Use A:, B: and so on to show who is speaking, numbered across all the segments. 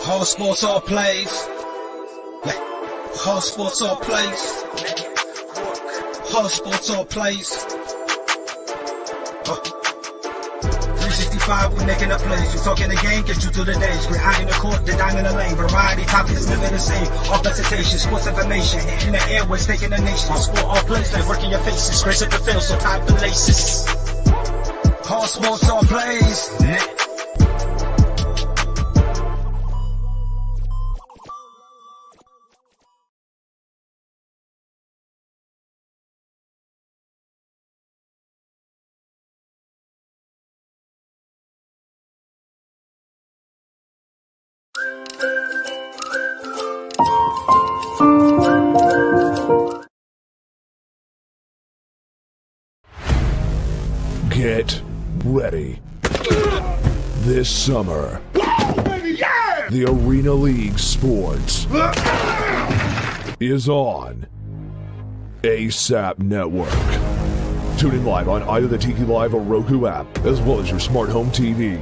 A: All sports, all plays. All sports, all plays. All sports, all plays. 365, we making a plays. You talking the game, get you to the days. We're high in the court, the dime in the lane. Variety, topics, living the same. All presentation, sports information. In the airways, taking the nation. All sport, all plays, like working your faces. Grace at the field, so tie the laces. All sports, all plays.
B: Get ready. This summer, the Arena League Sports is on ASAP Network. Tune in live on either the Tiki Live or Roku app, as well as your smart home TV.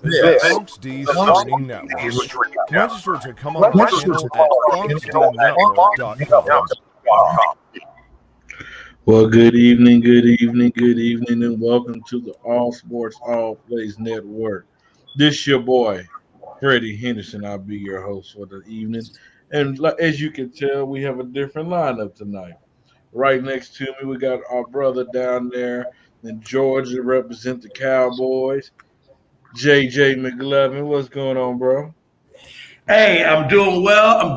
B: This is Funk's D's Streaming Network. Register to come on the channel at funksdnetwork.com.
C: Well, good evening, and welcome to the All Sports, All Plays Network. This your boy, Freddie Henderson. I'll be your host for the evening. And as you can tell, we have a different lineup tonight. Right next to me, we got our brother down there in Georgia, represent the Cowboys, JJ McLovin. What's going on, bro?
D: Hey, I'm doing well.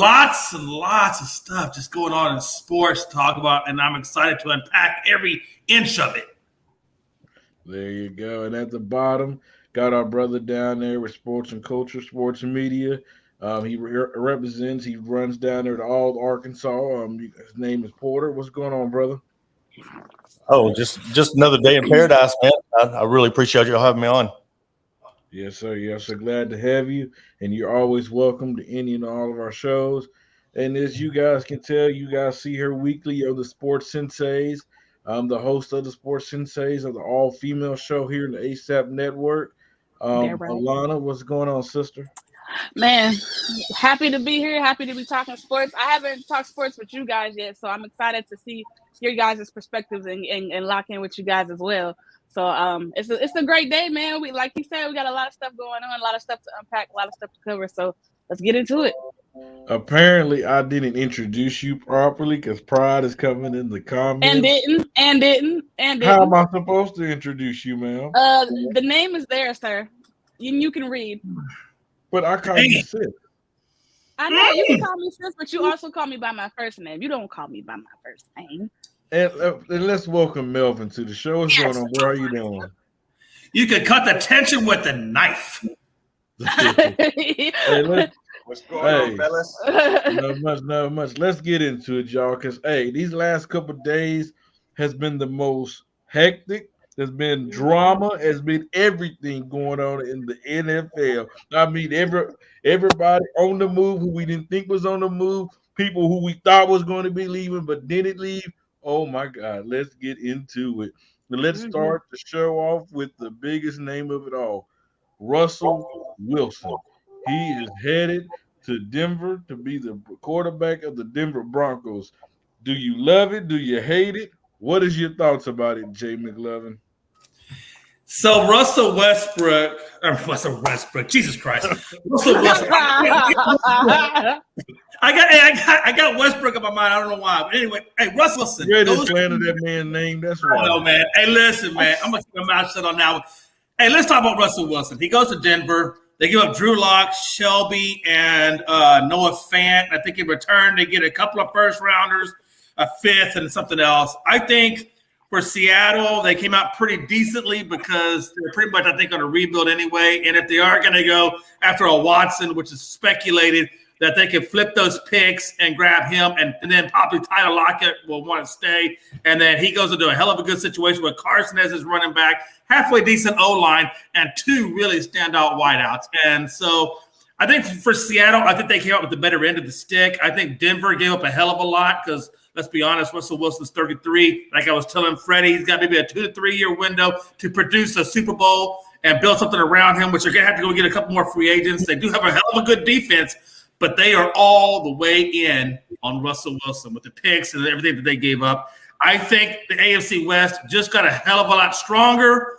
D: Lots and lots of stuff just going on in sports to talk about, and I'm excited to unpack every inch of it.
C: There you go. And at the bottom, got our brother down there with sports and culture, sports and media. He represents, he runs down there to all Arkansas. His name is Porter. What's going on, brother?
E: Oh, just another day in paradise, man. I really appreciate you having me on.
C: Yes, sir. Yes, sir. Glad to have you. And you're always welcome to any and all of our shows. And as you guys can tell, you guys see her weekly. You're the Sports Senseis. I'm the host of the Sports Senseis of the all-female show here in the ASAP Network.
F: Right.
C: Alana, what's going on, sister?
F: Man, happy to be here. Happy to be talking sports. I haven't talked sports with you guys yet, so I'm excited to see your guys' perspectives and lock in with you guys as well. So it's a great day, man. We, like you said, we got a lot of stuff going on, a lot of stuff to unpack, a lot of stuff to cover. So let's get into it.
C: Apparently, I didn't introduce you properly because Pride is coming in the comments.
F: And didn't.
C: How am I supposed to introduce you, ma'am?
F: The name is there, sir. You can read.
C: But I call you sis.
F: I know you can call me sis, but you also call me by my first name. You don't call me by my first name.
C: And let's welcome Melvin to the show. What's going on, bro? How you doing?
D: You can cut the tension with a knife.
E: What's going on, fellas?
C: Not much. Let's get into it, y'all, because, these last couple of days has been the most hectic. There's been drama. There's been everything going on in the NFL. I mean, everybody on the move who we didn't think was on the move, people who we thought was going to be leaving but didn't leave. Oh, my God. Let's get into it. But let's start the show off with the biggest name of it all, Russell Wilson. He is headed to Denver to be the quarterback of the Denver Broncos. Do you love it? Do you hate it? What is your thoughts about it, Jay McLovin?
D: So Russell Westbrook, Jesus Christ. Russell Westbrook. I got Westbrook in my mind. I don't know why. But anyway, hey, Russell Wilson.
C: You're a fan of that man's name. That's right.
D: I know, man. Hey, listen, man. I'm going to keep my mouth shut on that one. Hey, let's talk about Russell Wilson. He goes to Denver. They give up Drew Lock, Shelby, and Noah Fant. I think in return, they get a couple of first-rounders. a fifth and something else. I think for Seattle, they came out pretty decently because they're pretty much, I think, on a rebuild anyway. And if they are going to go after a Watson, which is speculated that they can flip those picks and grab him, and then probably Tyler Lockett will want to stay. And then he goes into a hell of a good situation with Carson as his running back, halfway decent O-line, and two really standout wideouts. And so I think for Seattle, I think they came out with the better end of the stick. I think Denver gave up a hell of a lot because, let's be honest, Russell Wilson's 33. Like I was telling Freddie, he's got maybe a 2 to 3 year window to produce a Super Bowl and build something around him, which they're going to have to go get a couple more free agents. They do have a hell of a good defense, but they are all the way in on Russell Wilson with the picks and everything that they gave up. I think the AFC West just got a hell of a lot stronger,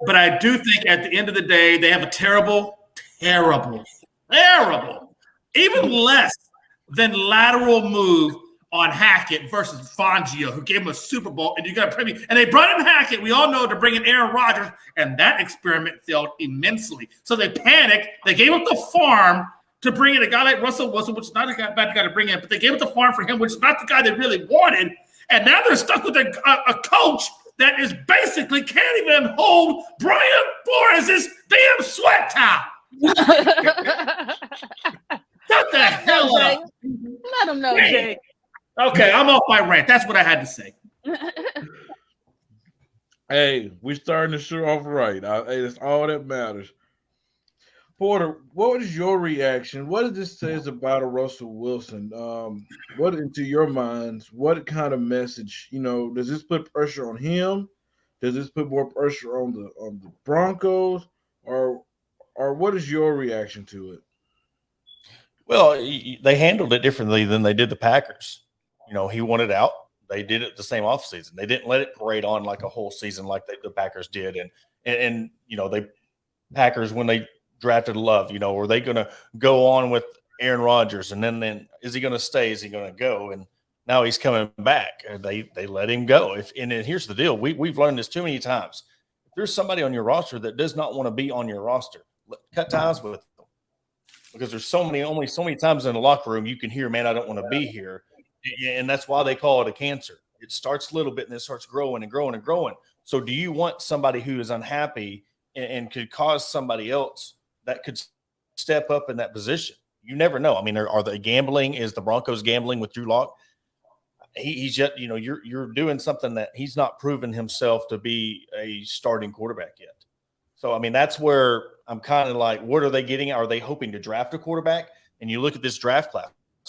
D: but I do think at the end of the day, they have a terrible, even less than lateral move on Hackett versus Fangio, who gave him a Super Bowl, and you got to pay me. And they brought in Hackett. We all know to bring in Aaron Rodgers, and that experiment failed immensely. So they panicked. They gave up the farm to bring in a guy like Russell Wilson, which is not a bad guy to bring in, but they gave up the farm for him, which is not the guy they really wanted. And now they're stuck with a coach that is basically can't even hold Brian Flores' damn sweat towel. Shut the hell up.
F: Let him know, Jay.
D: Okay, I'm off my rant. That's what I had to say.
C: Hey, we're starting the show off right. Hey, that's all that matters. Porter, what was your reaction? What does this say about a Russell Wilson? What, into your minds, what kind of message, does this put pressure on him? Does this put more pressure on the Broncos? Or what is your reaction to it?
E: Well, they handled it differently than they did the Packers. He wanted out. They did it the same offseason. They didn't let it parade on like a whole season like the Packers did. And they Packers, when they drafted Love, are they going to go on with Aaron Rodgers? And then is he going to stay? Is he going to go? And now he's coming back. They let him go. And here's the deal. We've learned this too many times. If there's somebody on your roster that does not want to be on your roster, cut ties with them. Because there's only so many times in the locker room you can hear, man, I don't want to be here. And that's why they call it a cancer. It starts a little bit and it starts growing and growing and growing. So do you want somebody who is unhappy and could cause somebody else that could step up in that position? You never know. I mean, are they gambling? Is the Broncos gambling with Drew Lock? He's yet, you're doing something that he's not proven himself to be a starting quarterback yet. So, I mean, that's where I'm kind of like, what are they getting? Are they hoping to draft a quarterback? And you look at this draft class,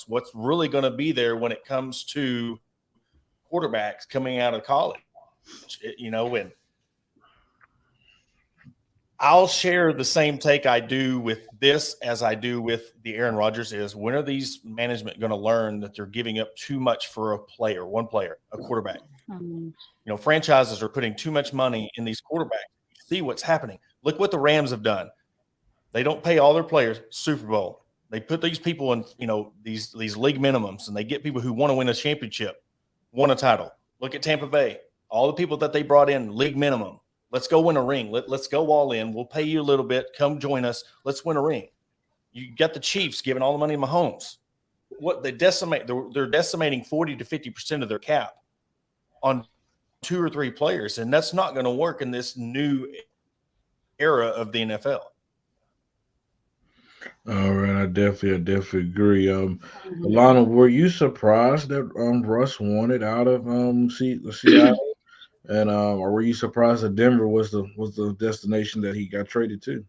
E: what's really going to be there when it comes to quarterbacks coming out of college, and I'll share the same take I do with this as I do with the Aaron Rodgers is, when are these management going to learn that they're giving up too much for one player, a quarterback? Franchises are putting too much money in these quarterbacks. See what's happening. Look what the Rams have done. They don't pay all their players Super Bowl. They put these people in, these league minimums, and they get people who want to win a championship, won a title. Look at Tampa Bay. All the people that they brought in, league minimum. Let's go win a ring. Let's go all in. We'll pay you a little bit. Come join us. Let's win a ring. You got the Chiefs giving all the money to Mahomes. What they're decimating 40 to 50% of their cap on 2 or 3 players, and that's not going to work in this new era of the NFL.
C: All right, I definitely agree. Alana, were you surprised that Russ wanted out of Seattle, and or were you surprised that Denver was the destination that he got traded to?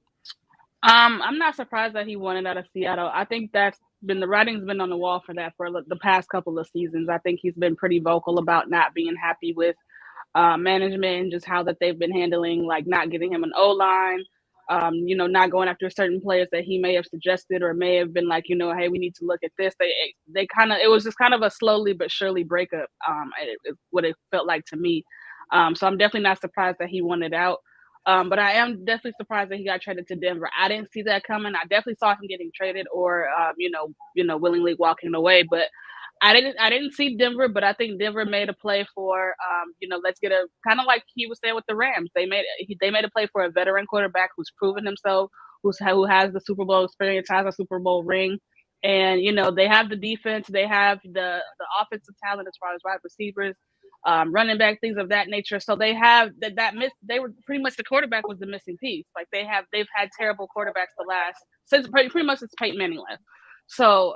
F: I'm not surprised that he wanted out of Seattle. I think that's been the writing's been on the wall for that for the past couple of seasons. I think he's been pretty vocal about not being happy with management and just how that they've been handling, like not giving him an O-line. Not going after certain players that he may have suggested or may have been like, hey, we need to look at this. It was just kind of a slowly but surely breakup. What it felt like to me. So I'm definitely not surprised that he wanted out. But I am definitely surprised that he got traded to Denver. I didn't see that coming. I definitely saw him getting traded or, willingly walking away. But I didn't see Denver, but I think Denver made a play for, let's get a kind of like he was saying with the Rams. They made a play for a veteran quarterback who's proven himself, who has the Super Bowl experience, has a Super Bowl ring, And they have the defense, they have the offensive talent as far as wide receivers, running back, things of that nature. So they have that miss. They were pretty much the quarterback was the missing piece. Like they've had terrible quarterbacks since pretty much since Peyton Manning left. So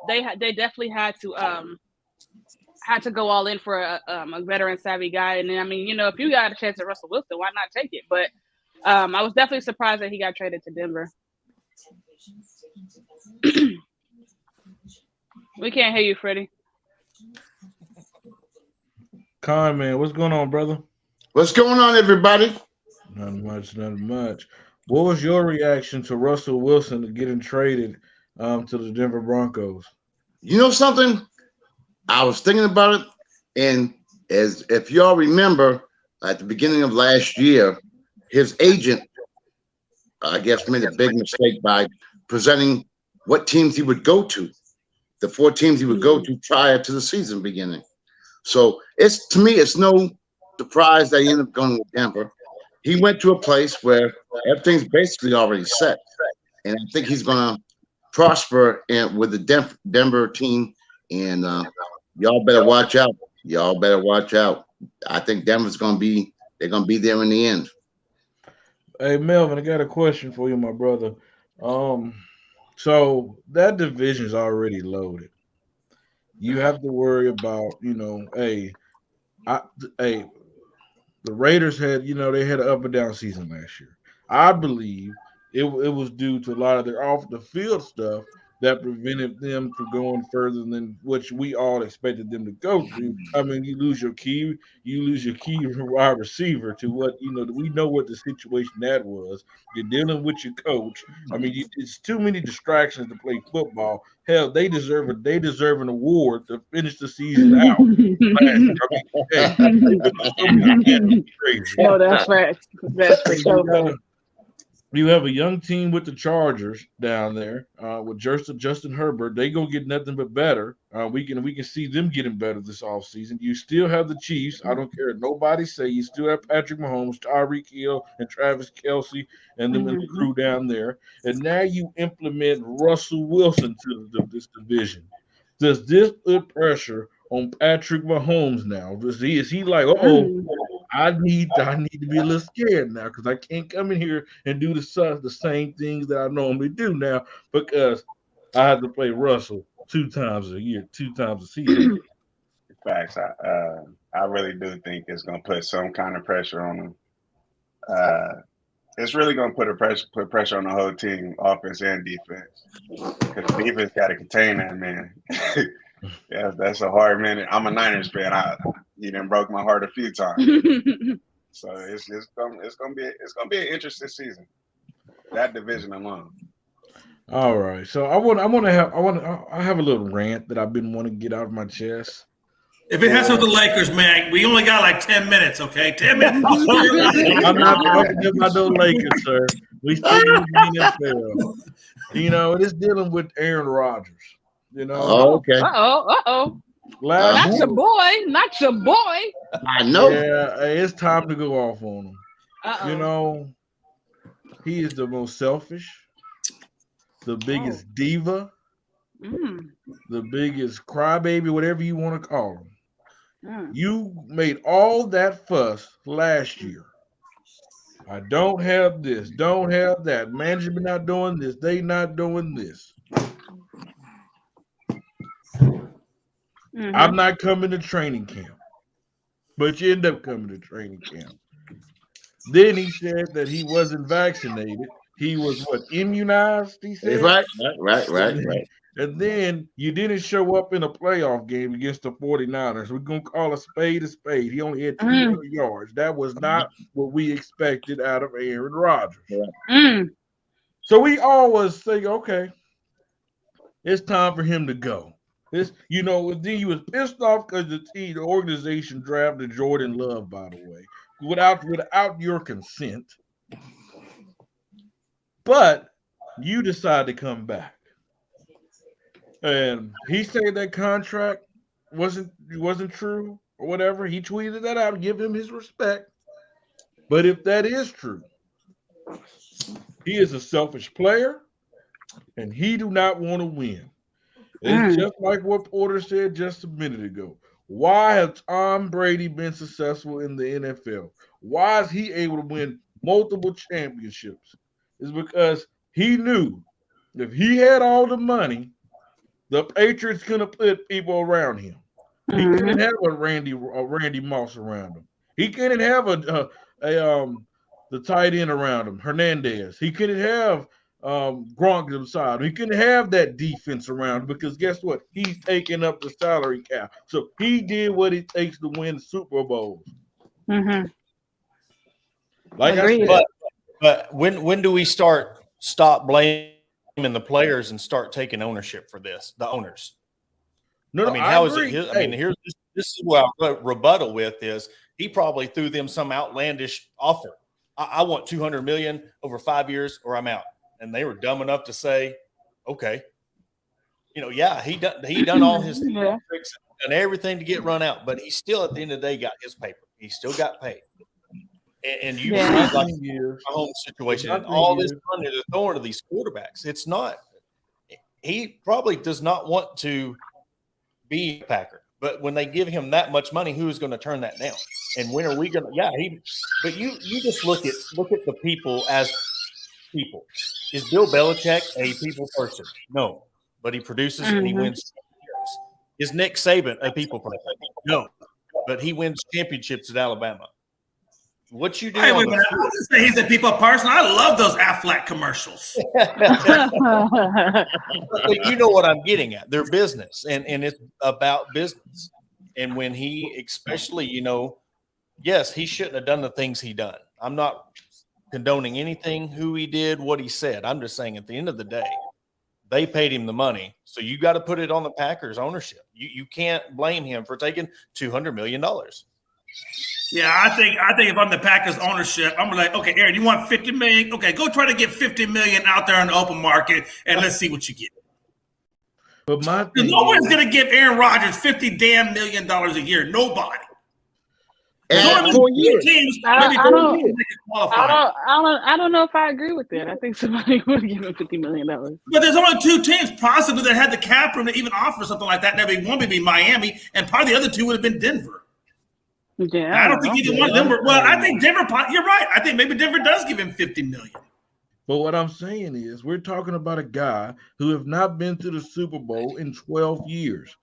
F: they definitely had to go all in for a veteran savvy guy. And then, I mean, if you got a chance at Russell Wilson, why not take it? But I was definitely surprised that he got traded to Denver. We can't hear you, Freddie.
C: Con, man, what's going on, brother?
G: What's going on, everybody?
C: Nothing much. What was your reaction to Russell Wilson getting traded to the Denver Broncos?
G: You know something? I was thinking about it, and if y'all remember, at the beginning of last year, his agent, I guess, made a big mistake by presenting what teams he would go to, the 4 teams he would go to prior to the season beginning. So to me, it's no surprise that he ended up going with Denver. He went to a place where everything's basically already set, and I think he's going to prosper with the Denver team. And y'all better watch out. I think Denver's they're going to be there in the end.
C: Hey, Melvin, I got a question for you, my brother. So that division's already loaded. You have to worry about, the Raiders had, they had an up and down season last year. I believe it was due to a lot of their off the field stuff that prevented them from going further than which we all expected them to go to. I mean, you lose your key wide receiver to what, we know what the situation that was. You're dealing with your coach. I mean, it's too many distractions to play football. Hell, they deserve an award to finish the season out.
F: No, that's right. That's for sure.
C: You have a young team with the Chargers down there with Justin Herbert. They gonna get nothing but better. We can see them getting better this offseason. You still have the Chiefs. I don't care what nobody say. You still have Patrick Mahomes, Tyreek Hill, and Travis Kelce, and them and the crew down there. And now you implement Russell Wilson to this division. Does this put pressure on Patrick Mahomes now? Is he like, I need to be a little scared now because I can't come in here and do the same things that I normally do now because I have to play Russell 2 times a year, 2 times a season.
H: Facts. I really do think it's going to put some kind of pressure on them. It's really going to put pressure on the whole team, offense and defense, because the defense got to contain that man. Yeah, that's a hard minute. I'm a Niners fan. He done broke my heart a few times. So it's gonna be an interesting season. That division alone.
C: All right. So I have a little rant that I've been wanting to get out of my chest.
D: If it has to do with the Lakers, man, we only got like 10 minutes, okay? 10 minutes.
C: I'm not talking about those Lakers, sir. We still in the NFL. It's dealing with Aaron Rodgers.
G: Oh, okay.
F: Uh-oh. Not your boy.
G: I know.
C: Yeah, it's time to go off on him.
F: Uh-oh.
C: He is the most selfish, the biggest diva, the biggest crybaby, whatever you want to call him. You made all that fuss last year. I don't have this, don't have that. Management not doing this, they not doing this. I'm not coming to training camp, but you end up coming to training camp. Then he said that he wasn't vaccinated. He was immunized, he said?
G: Right.
C: And then you didn't show up in a playoff game against the 49ers. We're going to call a spade a spade. He only had 200 yards. That was not what we expected out of Aaron Rodgers. So we always say, okay, it's time for him to go. Then you was pissed off because the organization drafted Jordan Love, by the way, without your consent. But you decide to come back. And he said that contract wasn't true or whatever. He tweeted that out, give him his respect. But if that is true, he is a selfish player and he do not want to win. It's just like what Porter said just a minute ago. Why has Tom Brady been successful in the NFL? Why is he able to win multiple championships? It's because he knew if he had all the money, the Patriots couldn't put people around him. He couldn't have a Randy Moss around him. He couldn't have the tight end around him, Hernandez. He couldn't have Gronk inside. He couldn't have that defense around him because guess what? He's taking up the salary cap. So he did what it takes to win Super Bowls.
F: Mm-hmm.
C: Like I said,
E: but when do we stop blaming the players and start taking ownership for this? The owners.
C: No,
E: I mean, how is it? I mean, here's this is what I'll rebuttal with is he probably threw them some outlandish offer. I want $200 million over 5 years, or I'm out. And they were dumb enough to say, okay. You know, yeah, he done all his tricks and everything to get run out, but he still at the end of the day got his paper. He still got paid. And you like a home situation and all this money they're throwing to these quarterbacks. It's not. He probably does not want to be a Packer, but when they give him that much money, who is going to turn that down? And when are we going to? Yeah, but you just look at the people as people. Is Bill Belichick a people person? No, but he produces and he wins championships. Is Nick Saban a people person? No, but he wins championships at Alabama. What you do?
D: Hey, wait a minute. I wouldn't say he's a people person. I love those Aflac commercials.
E: But you know what I'm getting at. They're business, and it's about business. And when he, especially, you know, yes, he shouldn't have done the things he done. I'm not condoning anything, who he did, what he said. I'm just saying at the end of the day, they paid him the money. So you got to put it on the Packers ownership. You can't blame him for taking $200 million.
D: Yeah, I think if I'm the Packers ownership, I'm like, okay, Aaron, you want $50 million? Okay, go try to get $50 million out there in the open market, and let's see what you get.
C: But
D: no one's going to give Aaron Rodgers $50 damn million a year. Nobody.
G: And 4 years.
D: Teams,
F: I don't know if I agree with that. I think somebody would give him $50 million.
D: But there's only two teams possibly that had the cap room to even offer something like that. That one would be Miami, and probably the other two would have been Denver.
F: Yeah,
D: I don't think either one of them were. Well, I think Denver. You're right. I think maybe Denver does give him $50 million.
C: But what I'm saying is, we're talking about a guy who have not been to the Super Bowl in 12 years.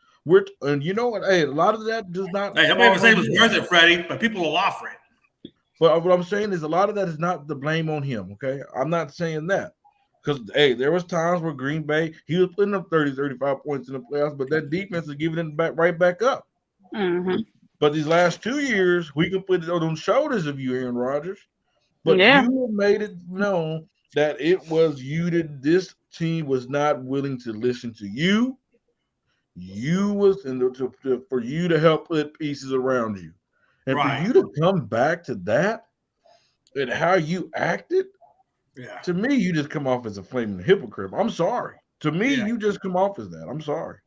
C: And you know what? Hey, a lot of that does not.
D: Hey, I'm not even saying it was worth it, Freddie, but people will offer it.
C: But what I'm saying is, a lot of that is not the blame on him. Okay, I'm not saying that because hey, there was times where Green Bay he was putting up 30, 35 points in the playoffs, but that defense is giving it right back up.
F: Mm-hmm.
C: But these last 2 years, we can put it on the shoulders of you, Aaron Rodgers. But you made it known that it was you that this team was not willing to listen to you. You was for you to help put pieces around you. And for you to come back to that and how you acted, to me, you just come off as a flaming hypocrite. I'm sorry. To me, you just come off as that. I'm sorry.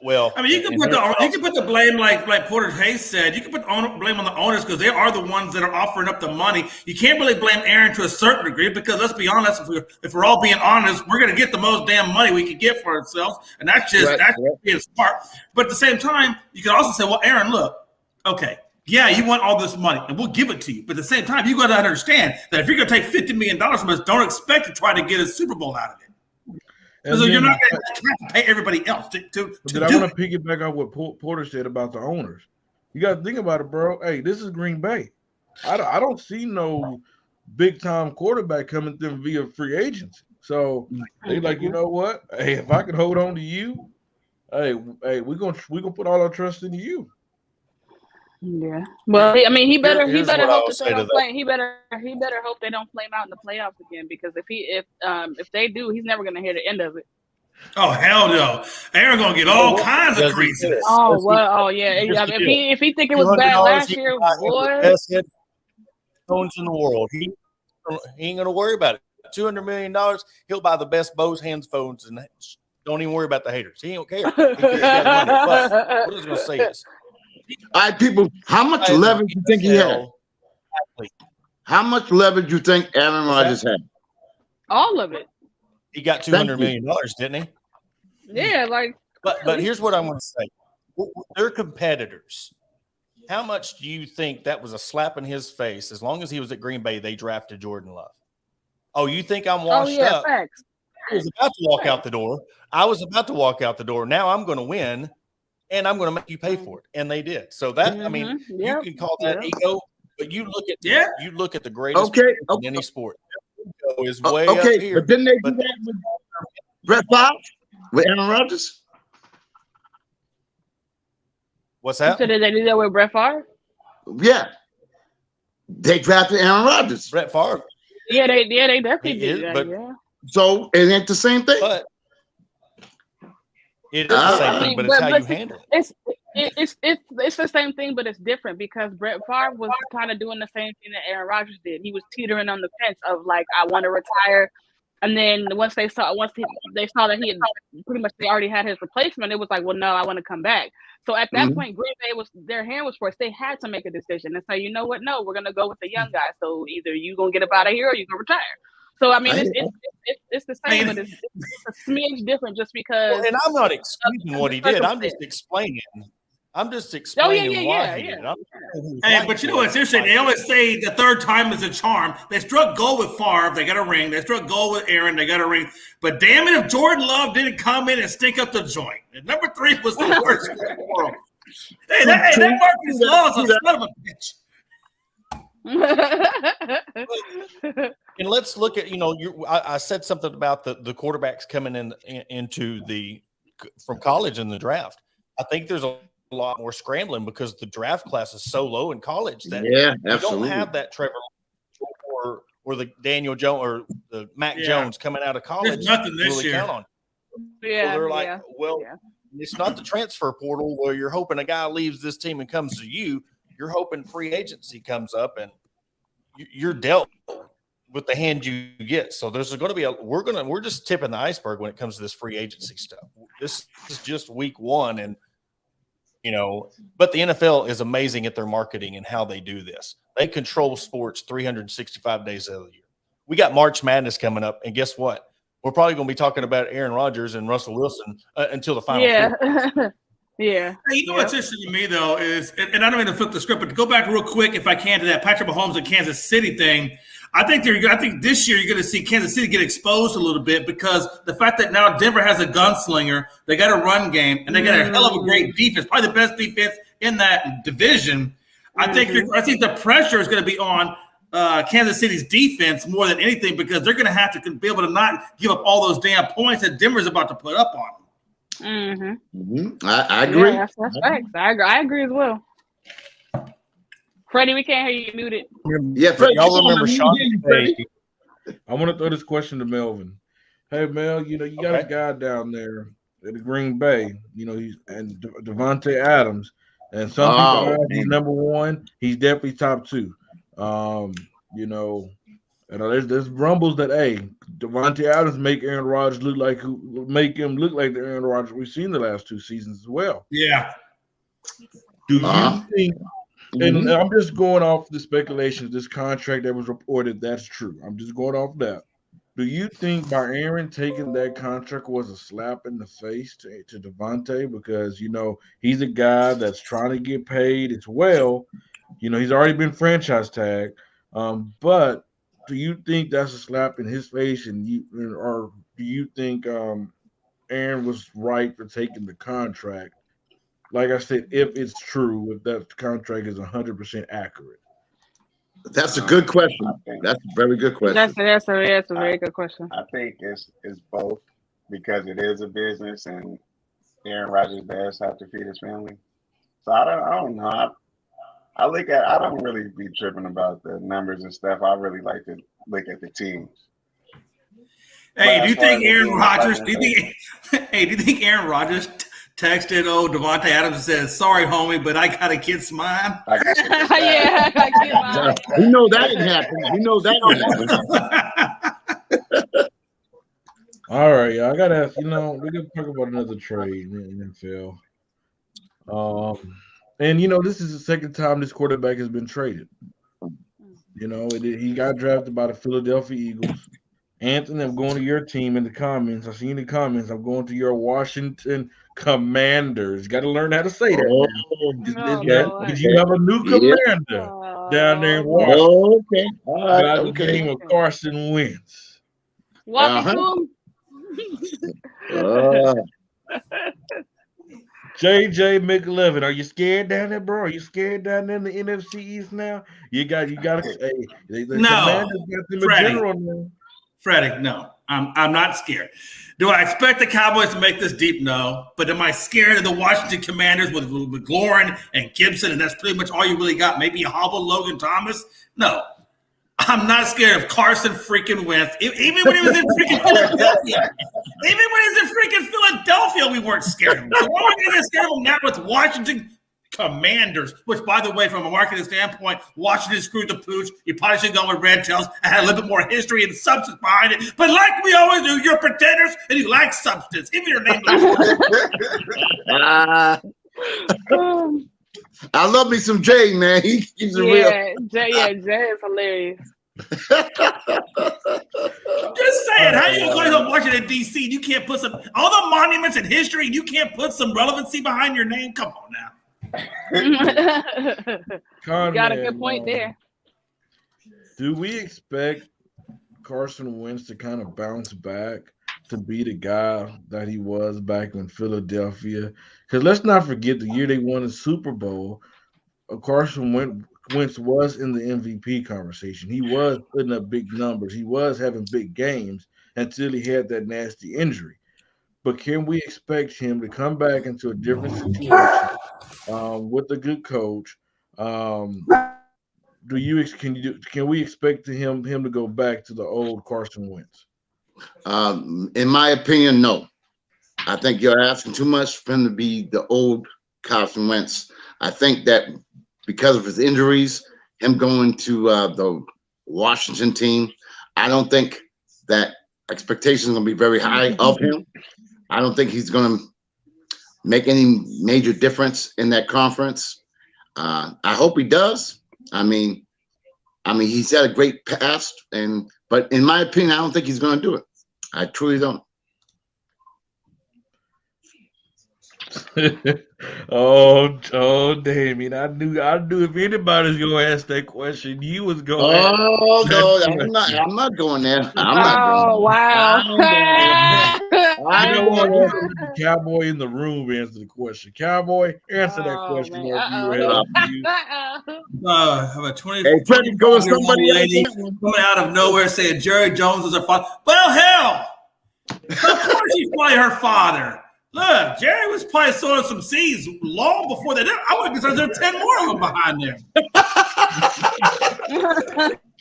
E: Well,
D: I mean, you can put the blame like Porter Hayes said. You can put blame on the owners because they are the ones that are offering up the money. You can't really blame Aaron to a certain degree because let's be honest, if we're all being honest, we're going to get the most damn money we can get for ourselves, and that's just being smart. But at the same time, you can also say, well, Aaron, look, okay, yeah, you want all this money, and we'll give it to you. But at the same time, you got to understand that if you're going to take $50 million from us, don't expect to try to get a Super Bowl out of it. So you're not going to pay everybody else to
C: I want to piggyback on what Porter said about the owners. You got to think about it, bro. Hey, this is Green Bay. I don't see no big-time quarterback coming through via free agency. So they like, you know what? Hey, if I can hold on to you, hey, we're gonna put all our trust into you.
F: Yeah. Well, I mean, he better hope that they don't play. He better hope they don't play him out in the playoffs again because if they do, he's never gonna hear the end of it.
D: Oh hell no! Aaron gonna get all kinds of craziness.
F: Oh well, oh yeah. If he think it was bad last year, boy.
E: Best headphones in the world. He ain't gonna worry about it. $200 million, he'll buy the best Bose phones and don't even worry about the haters. He don't care. He cares about money. But what I was gonna say is.
G: All right, people, how much leverage do you think he had? How much leverage do you think Aaron Rodgers had?
F: All of it.
E: He got $200 million, didn't he?
F: Yeah, like
E: But here's what I'm going to say: they're competitors. How much do you think that was a slap in his face? As long as he was at Green Bay, they drafted Jordan Love. Oh, you think I'm washed up?
F: Facts.
E: I was about to walk out the door. I was about to walk out the door. Now I'm going to win, and I'm going to make you pay for it. And they did. So that I mean, you can call that ego, but you look at the greatest in any sport. Ego is way up here.
G: But didn't they do that with Brett Favre with Aaron Rodgers?
E: What's that?
F: So did they do that with Brett Favre?
G: Yeah, they drafted Aaron Rodgers.
E: Brett Favre.
F: Yeah, they definitely did that.
E: But,
F: yeah.
G: So it ain't the same thing.
E: But it is the same thing, but it's how you handle it.
F: It's the same thing, but it's different because Brett Favre was kind of doing the same thing that Aaron Rodgers did. He was teetering on the fence of like, I want to retire. And then once they saw that he had pretty much, they already had his replacement, it was like, well, no, I want to come back. So at that point, Green Bay their hand was forced. They had to make a decision and say, you know what? No, we're gonna go with the young guy. So either you gonna get up out of here or you gonna retire. So I mean, it's the same, but it's a smidge different just because.
E: And I'm not excusing what he did. I'm just explaining. Why he did it.
D: Hey, but you know what's interesting? They always say the third time is a charm. They struck gold with Favre. They got a ring. They struck gold with Aaron. They got a ring. But damn it, if Jordan Love didn't come in and stink up the joint. And number 3 was the worst in the world. Hey, that Marcus Love is a son of a bitch.
E: And let's look at, I said something about the quarterbacks coming into from college in the draft. I think there's a lot more scrambling because the draft class is so low in college that you don't have that Trevor or the Daniel Jones or the Mac Jones coming out of college.
D: There's nothing this
E: really
D: year.
E: Count on.
F: Yeah,
E: they're like, it's not the transfer portal where you're hoping a guy leaves this team and comes to you. You're hoping free agency comes up and you're dealt with the hand you get. So there's going to be we're just tipping the iceberg when it comes to this free agency stuff. This is just week 1 and but the NFL is amazing at their marketing and how they do this. They control sports 365 days of the year. We got March Madness coming up, and guess what? We're probably going to be talking about Aaron Rodgers and Russell Wilson until the final.
F: Yeah. Yeah.
D: Hey, what's interesting to me though is, and I don't mean to flip the script, but to go back real quick, if I can, to that Patrick Mahomes and Kansas City thing. I think this year you're going to see Kansas City get exposed a little bit because the fact that now Denver has a gunslinger, they got a run game, and they got a hell of a great defense, probably the best defense in that division. I think the pressure is going to be on Kansas City's defense more than anything because they're going to have to be able to not give up all those damn points that Denver's about to put up on them.
G: I agree.
F: Yeah, that's facts. I agree as well. Freddie, we can't hear you muted.
G: Yeah, Freddie,
E: y'all remember Sean?
C: I want to throw this question to Melvin. Hey, Mel, you got a guy down there at the Green Bay. He's and Devontae Adams, and some people he's number 1. He's definitely top 2. There's rumbles that Devontae Adams make Aaron Rodgers look like the Aaron Rodgers we've seen the last 2 seasons as well.
D: Yeah.
C: Do you think? And I'm just going off the speculation of this contract that was reported. That's true. I'm just going off that. Do you think by Aaron taking that contract was a slap in the face to Devontae? Because, he's a guy that's trying to get paid as well. He's already been franchise tagged. But do you think that's a slap in his face? Or do you think Aaron was right for taking the contract? Like I said, if it's true, if that contract is 100% accurate.
G: That's a good question. That's a very good question.
F: That's a very good question.
H: I think it's both because it is a business and Aaron Rodgers does have to feed his family. So I don't know. I don't really be tripping about the numbers and stuff. I really like to look at the teams.
D: Hey, do you think Aaron Rodgers? Do you think Aaron Rodgers texted Devontae Adams and said, "Sorry, homie, but I gotta kiss mine"?
F: I kiss mine.
G: We know that didn't happen.
C: All right, I gotta ask. We're gonna talk about another trade in the NFL. And this is the second time this quarterback has been traded. He got drafted by the Philadelphia Eagles. Anthony, I'm going to your team in the comments. I see in the comments. I'm going to your Washington Commanders. Got to learn how to say that
G: Oh,
F: Oh
G: okay,
F: Lord.
C: because you
G: okay.
C: have a new
G: Yeah.
C: commander down there in
F: Oh Lord.
C: Washington
G: Oh, okay. All right.
C: by the
G: Okay.
C: name of Carson Wentz.
F: Walk it
G: Uh-huh.
F: to
G: Uh,
C: JJ McLevin, are you scared down there, bro? Are you scared down there in the NFC East now? You got the
D: No,
C: Commanders got them a
D: Freddie.
C: general now.
D: Freddie, no, I'm not scared. Do I expect the Cowboys to make this deep? No. But am I scared of the Washington Commanders with McLaurin and Gibson, and that's pretty much all you really got? Maybe a hobble Logan Thomas? No. I'm not scared of Carson freaking Wentz. Even when he was in freaking Philadelphia. Even when he was in freaking Philadelphia, we weren't scared of him. So why are we going to get scared of him now with Washington Commanders? Which, by the way, from a marketing standpoint, Washington screwed the pooch. You probably should go with Red Tails and had a little bit more history and substance behind it. But like we always do, you're pretenders and you lack substance. Even your name
G: I love me some Jay, man. He keeps it real.
F: Jay is hilarious.
D: I'm just saying, how you going to Washington, D.C. and you can't put all the monuments and history and you can't put some relevancy behind your name? Come on now.
F: You got a good point there.
C: Do we expect Carson Wentz to kind of bounce back to be the guy that he was back in Philadelphia? Because let's not forget the year they won the Super Bowl, Carson Wentz was in the MVP conversation. He was putting up big numbers. He was having big games until he had that nasty injury. But can we expect him to come back into a different situation with a good coach? Can we expect him to go back to the old Carson Wentz?
G: In my opinion, no. I think you're asking too much for him to be the old Carson Wentz. I think that because of his injuries, him going to the Washington team, I don't think that expectations are going to be very high of him. I don't think he's going to make any major difference in that conference. I hope he does. I mean, he's had a great past, but in my opinion, I don't think he's going to do it. I truly don't.
C: oh, Damien! I knew if anybody's gonna ask that question, you was going.
G: Oh no, I'm not going there. I'm not going
F: wow!
C: You know what? We're gonna let the cowboy in the room answer the question. Cowboy, answer that question.
D: I have a 20.
G: Hey, Freddie, go with somebody
D: lady coming out of nowhere saying Jerry Jones is her father. Well, hell, of course he's probably her father. Look, Jerry was probably sowing some seeds long before they did. I would have considered there 10 more of them behind there.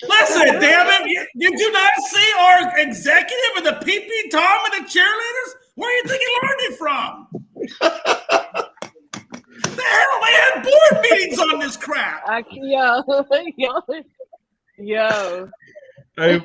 D: Listen, damn it. Did you not see our executive and the PP Tom and the cheerleaders? Where do you think he learned it from? The hell, they had board meetings on this crap.
F: Yo.
C: Hey,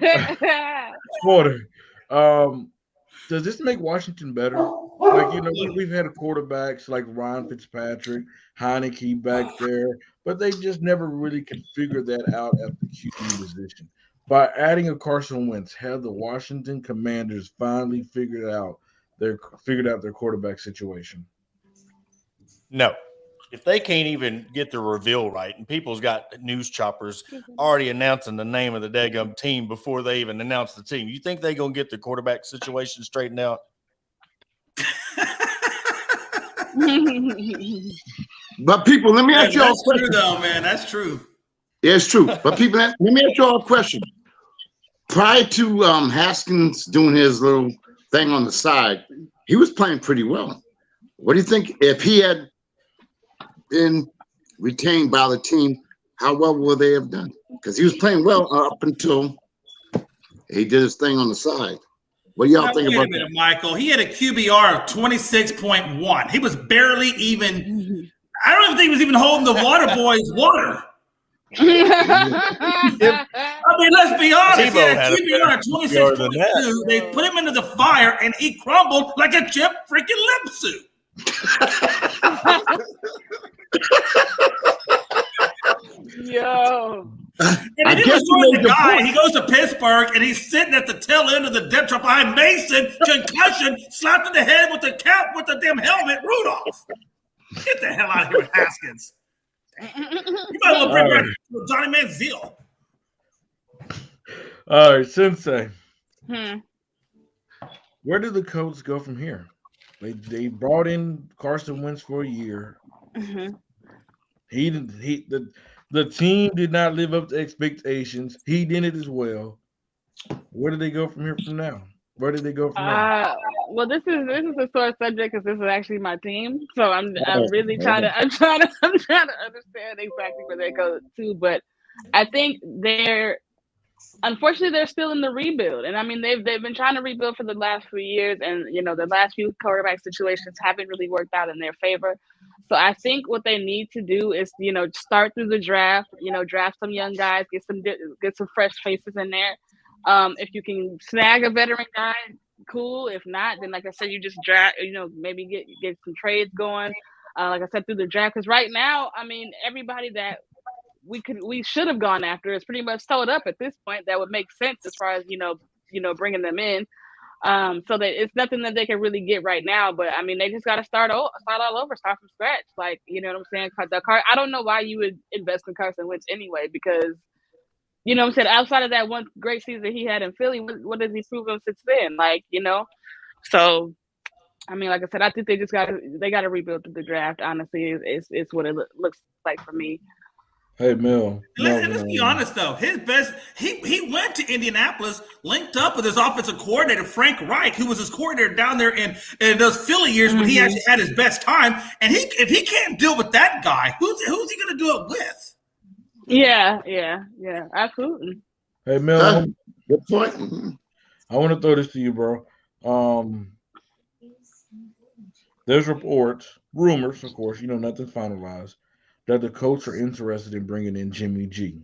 C: Porter, does this make Washington better? Like, we've had quarterbacks like Ryan Fitzpatrick, Heineke back there, but they just never really could figure that out at the QB position. By adding a Carson Wentz, have the Washington Commanders finally figured out their quarterback situation?
E: No. If they can't even get the reveal right, and people's got news choppers already announcing the name of the daggum team before they even announce the team, you think they're going to get the quarterback situation straightened out?
G: But people, let me ask you all a question.
D: That's true, though, man. That's true.
G: Yeah, it's true. But people, let me ask you all a question. Prior to Haskins doing his little thing on the side, he was playing pretty well. What do you think if he had been retained by the team, how well would they have done? Because he was playing well up until he did his thing on the side. What do y'all think about that?
D: Michael? He had a QBR of 26.1. He was barely even – I don't even think he was even holding the water boy's water. I mean, let's be honest. He had a QBR of 26.2. They put him into the fire, and he crumbled like a chip freaking limp suit.
F: Yo.
D: And
G: I
D: if he
G: guess
D: was
G: you
D: throwing
G: made
D: the
G: your
D: guy,
G: point.
D: he goes to Pittsburgh and he's sitting at the tail end of the depth chart behind Mason, concussion, slapped in the head with the cap, with the damn helmet, Rudolph. Get the hell out of here with Haskins. You might as well bring back Johnny Manziel.
C: All right, Sensei.
F: Hmm.
C: Where do the Colts go from here? They brought in Carson Wentz for a year.
F: Mm-hmm.
C: The team did not live up to expectations. He didn't as well. Where do they go from here from now? Where did they go from there?
F: Well, this is a sore subject because this is actually my team. So I'm
C: Oh,
F: really trying to understand exactly where they go to. But I think unfortunately they're still in the rebuild, and I mean they've been trying to rebuild for the last few years, and the last few quarterback situations haven't really worked out in their favor. So I think what they need to do is start through the draft, draft some young guys, get some fresh faces in there. If you can snag a veteran guy, cool. If not, then like I said, you just draft, maybe get some trades going. Like I said, through the draft, because right now, I mean, everybody that we should have gone after is pretty much sold up at this point. That would make sense as far as bringing them in. So that it's nothing that they can really get right now. But I mean, they just got to start all over, start from scratch. Like, you know what I'm saying? I don't know why you would invest in Carson Wentz anyway, because you know what I'm saying, outside of that one great season he had in Philly, what has he proven since then? Like, so I mean, like I said, I think they got to rebuild through the draft. Honestly, it's what it looks like for me.
C: Hey, Mel.
D: Let's be honest though. His best, he went to Indianapolis, linked up with his offensive coordinator Frank Reich, who was his coordinator down there in those Philly years when he actually had his best time. And if he can't deal with that guy, who's he going to do it with?
F: Yeah, absolutely.
C: Hey, Mel.
G: Good point.
C: I want to throw this to you, bro. There's rumors, of course, nothing finalized, that the Colts are interested in bringing in Jimmy G.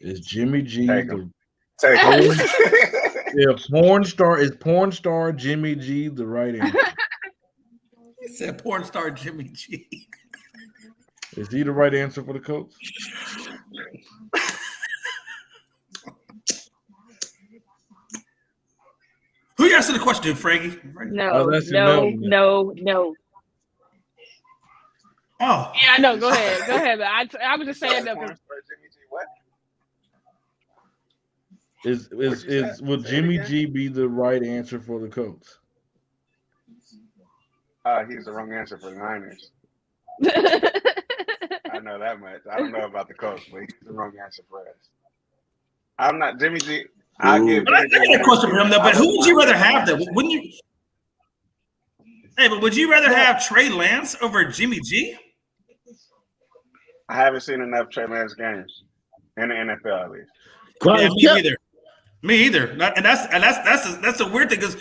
C: Is Jimmy G porn star Jimmy G the right answer?
D: He said porn star Jimmy G.
C: Is he the right answer for the Colts?
D: Who you asking the question, Frankie?
F: No.
D: Oh.
F: Yeah, no, go ahead. I was just saying that.
C: Will Jimmy G be the right answer for the Colts?
H: He's the wrong answer for the Niners. I know that much. I don't know about the Colts, but he's the wrong answer for us. I'm not Jimmy G. I'll give.
D: But I got a question for him though. But who would you rather have though? Wouldn't you? Hey, but would you rather have Trey Lance over Jimmy G?
H: I haven't seen enough Trey Lance games in the NFL at least.
D: Yeah, me either. And that's a weird thing because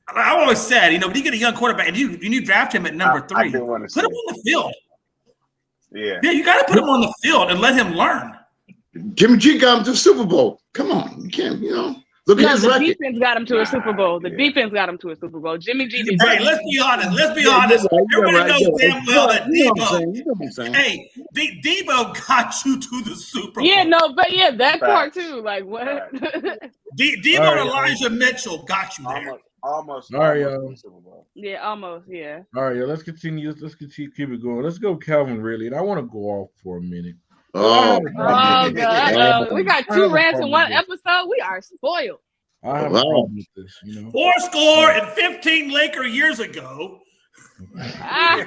D: I always said, when you get a young quarterback and you draft him at number 3, put him on the field.
H: Yeah,
D: you got to put him on the field and let him learn.
G: Jimmy G got him to the Super Bowl. Come on, you can't. Look at his record.
F: The defense got him to a Super Bowl. Defense got him to a Super Bowl. Jimmy G.
D: Hey, let's be honest. Everybody knows damn well that Debo. Hey, Debo got you to the Super Bowl.
F: Yeah, no, but yeah, that part too. Like what?
D: Debo and Elijah Mitchell got you there.
H: Almost.
C: All right, y'all.
F: Yeah, almost. Yeah.
C: All right, y'all. Let's continue. Let's keep it going. Let's go, Calvin Ridley. And I want to go off for a minute.
G: Oh,
F: God. We got 2 rants in one episode. We are spoiled.
C: I have a problem with this,
D: 4 score and 15 Laker years ago.
G: why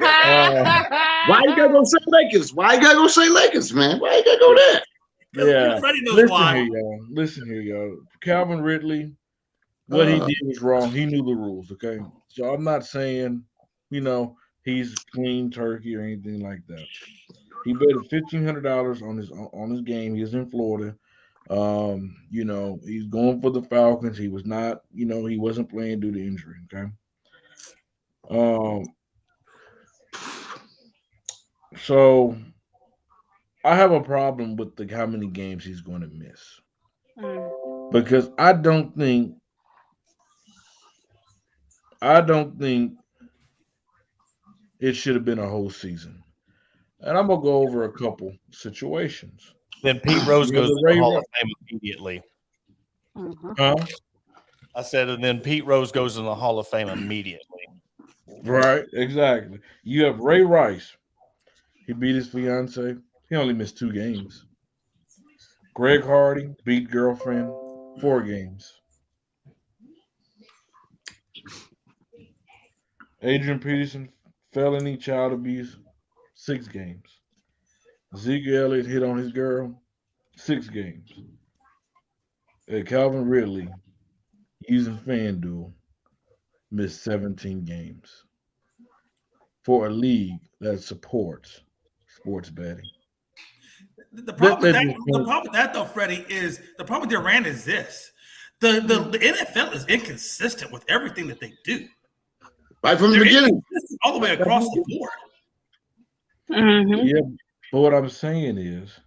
G: you gotta go say Lakers? Why you gotta go say Lakers, man? Why you gotta go there?
C: Yeah.
D: Freddie knows why.
C: Listen here, y'all. Calvin Ridley, what he did was wrong. He knew the rules, okay? So I'm not saying, he's clean turkey or anything like that. He betted $1,500 on his game. He was in Florida. He's going for the Falcons. He was not, he wasn't playing due to injury. Okay. So I have a problem with how many games he's going to miss, because I don't think it should have been a whole season. And I'm gonna go over a couple situations.
E: then Pete Rose goes to the Hall of Fame immediately.
C: Huh?
E: I said, and then Pete Rose goes in the Hall of Fame immediately.
C: Right, exactly. You have Ray Rice. He beat his fiance. He only missed 2 games. Greg Hardy beat girlfriend 4 games. Adrian Peterson, felony child abuse, 6 games. Zeke Elliott hit on his girl, 6 games. And Calvin Ridley, using FanDuel, missed 17 games for a league that supports sports betting.
D: The problem with that, though, Freddie, is the problem with Durant is this: the NFL is inconsistent with everything that they do.
G: Right from the beginning,
D: all the way across the board.
F: Mm-hmm.
C: Yeah, but what I'm saying is,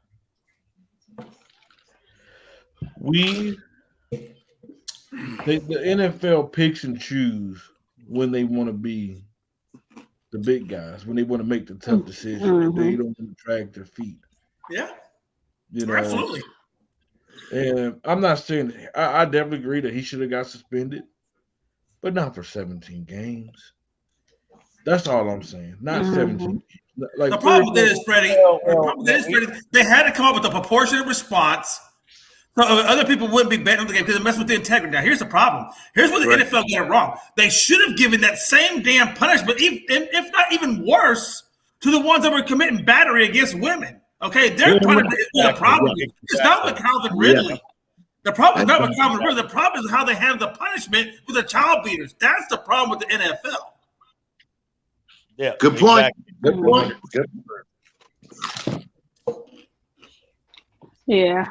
C: the NFL picks and choose when they want to be the big guys, when they want to make the tough decisions. They don't want to drag their feet.
D: Yeah,
C: you know,
D: absolutely.
C: And I'm not saying I definitely agree that he should have got suspended, but not for 17 games. That's all I'm saying. Not 17. Like
D: the problem is, Freddie, they had to come up with a proportionate response so other people wouldn't be betting on the game because it messed with the integrity. Now, here's the problem. Here's where the NFL got it wrong. They should have given that same damn punishment, if not even worse, to the ones that were committing battery against women. Okay, their punishment is the problem. It's not with Calvin Ridley. Yeah. The problem is not with Calvin Ridley. The problem is how they handle the punishment with the child beaters. That's the problem with the NFL.
E: Yeah,
G: good point.
E: Exactly.
G: Good point.
F: Yeah,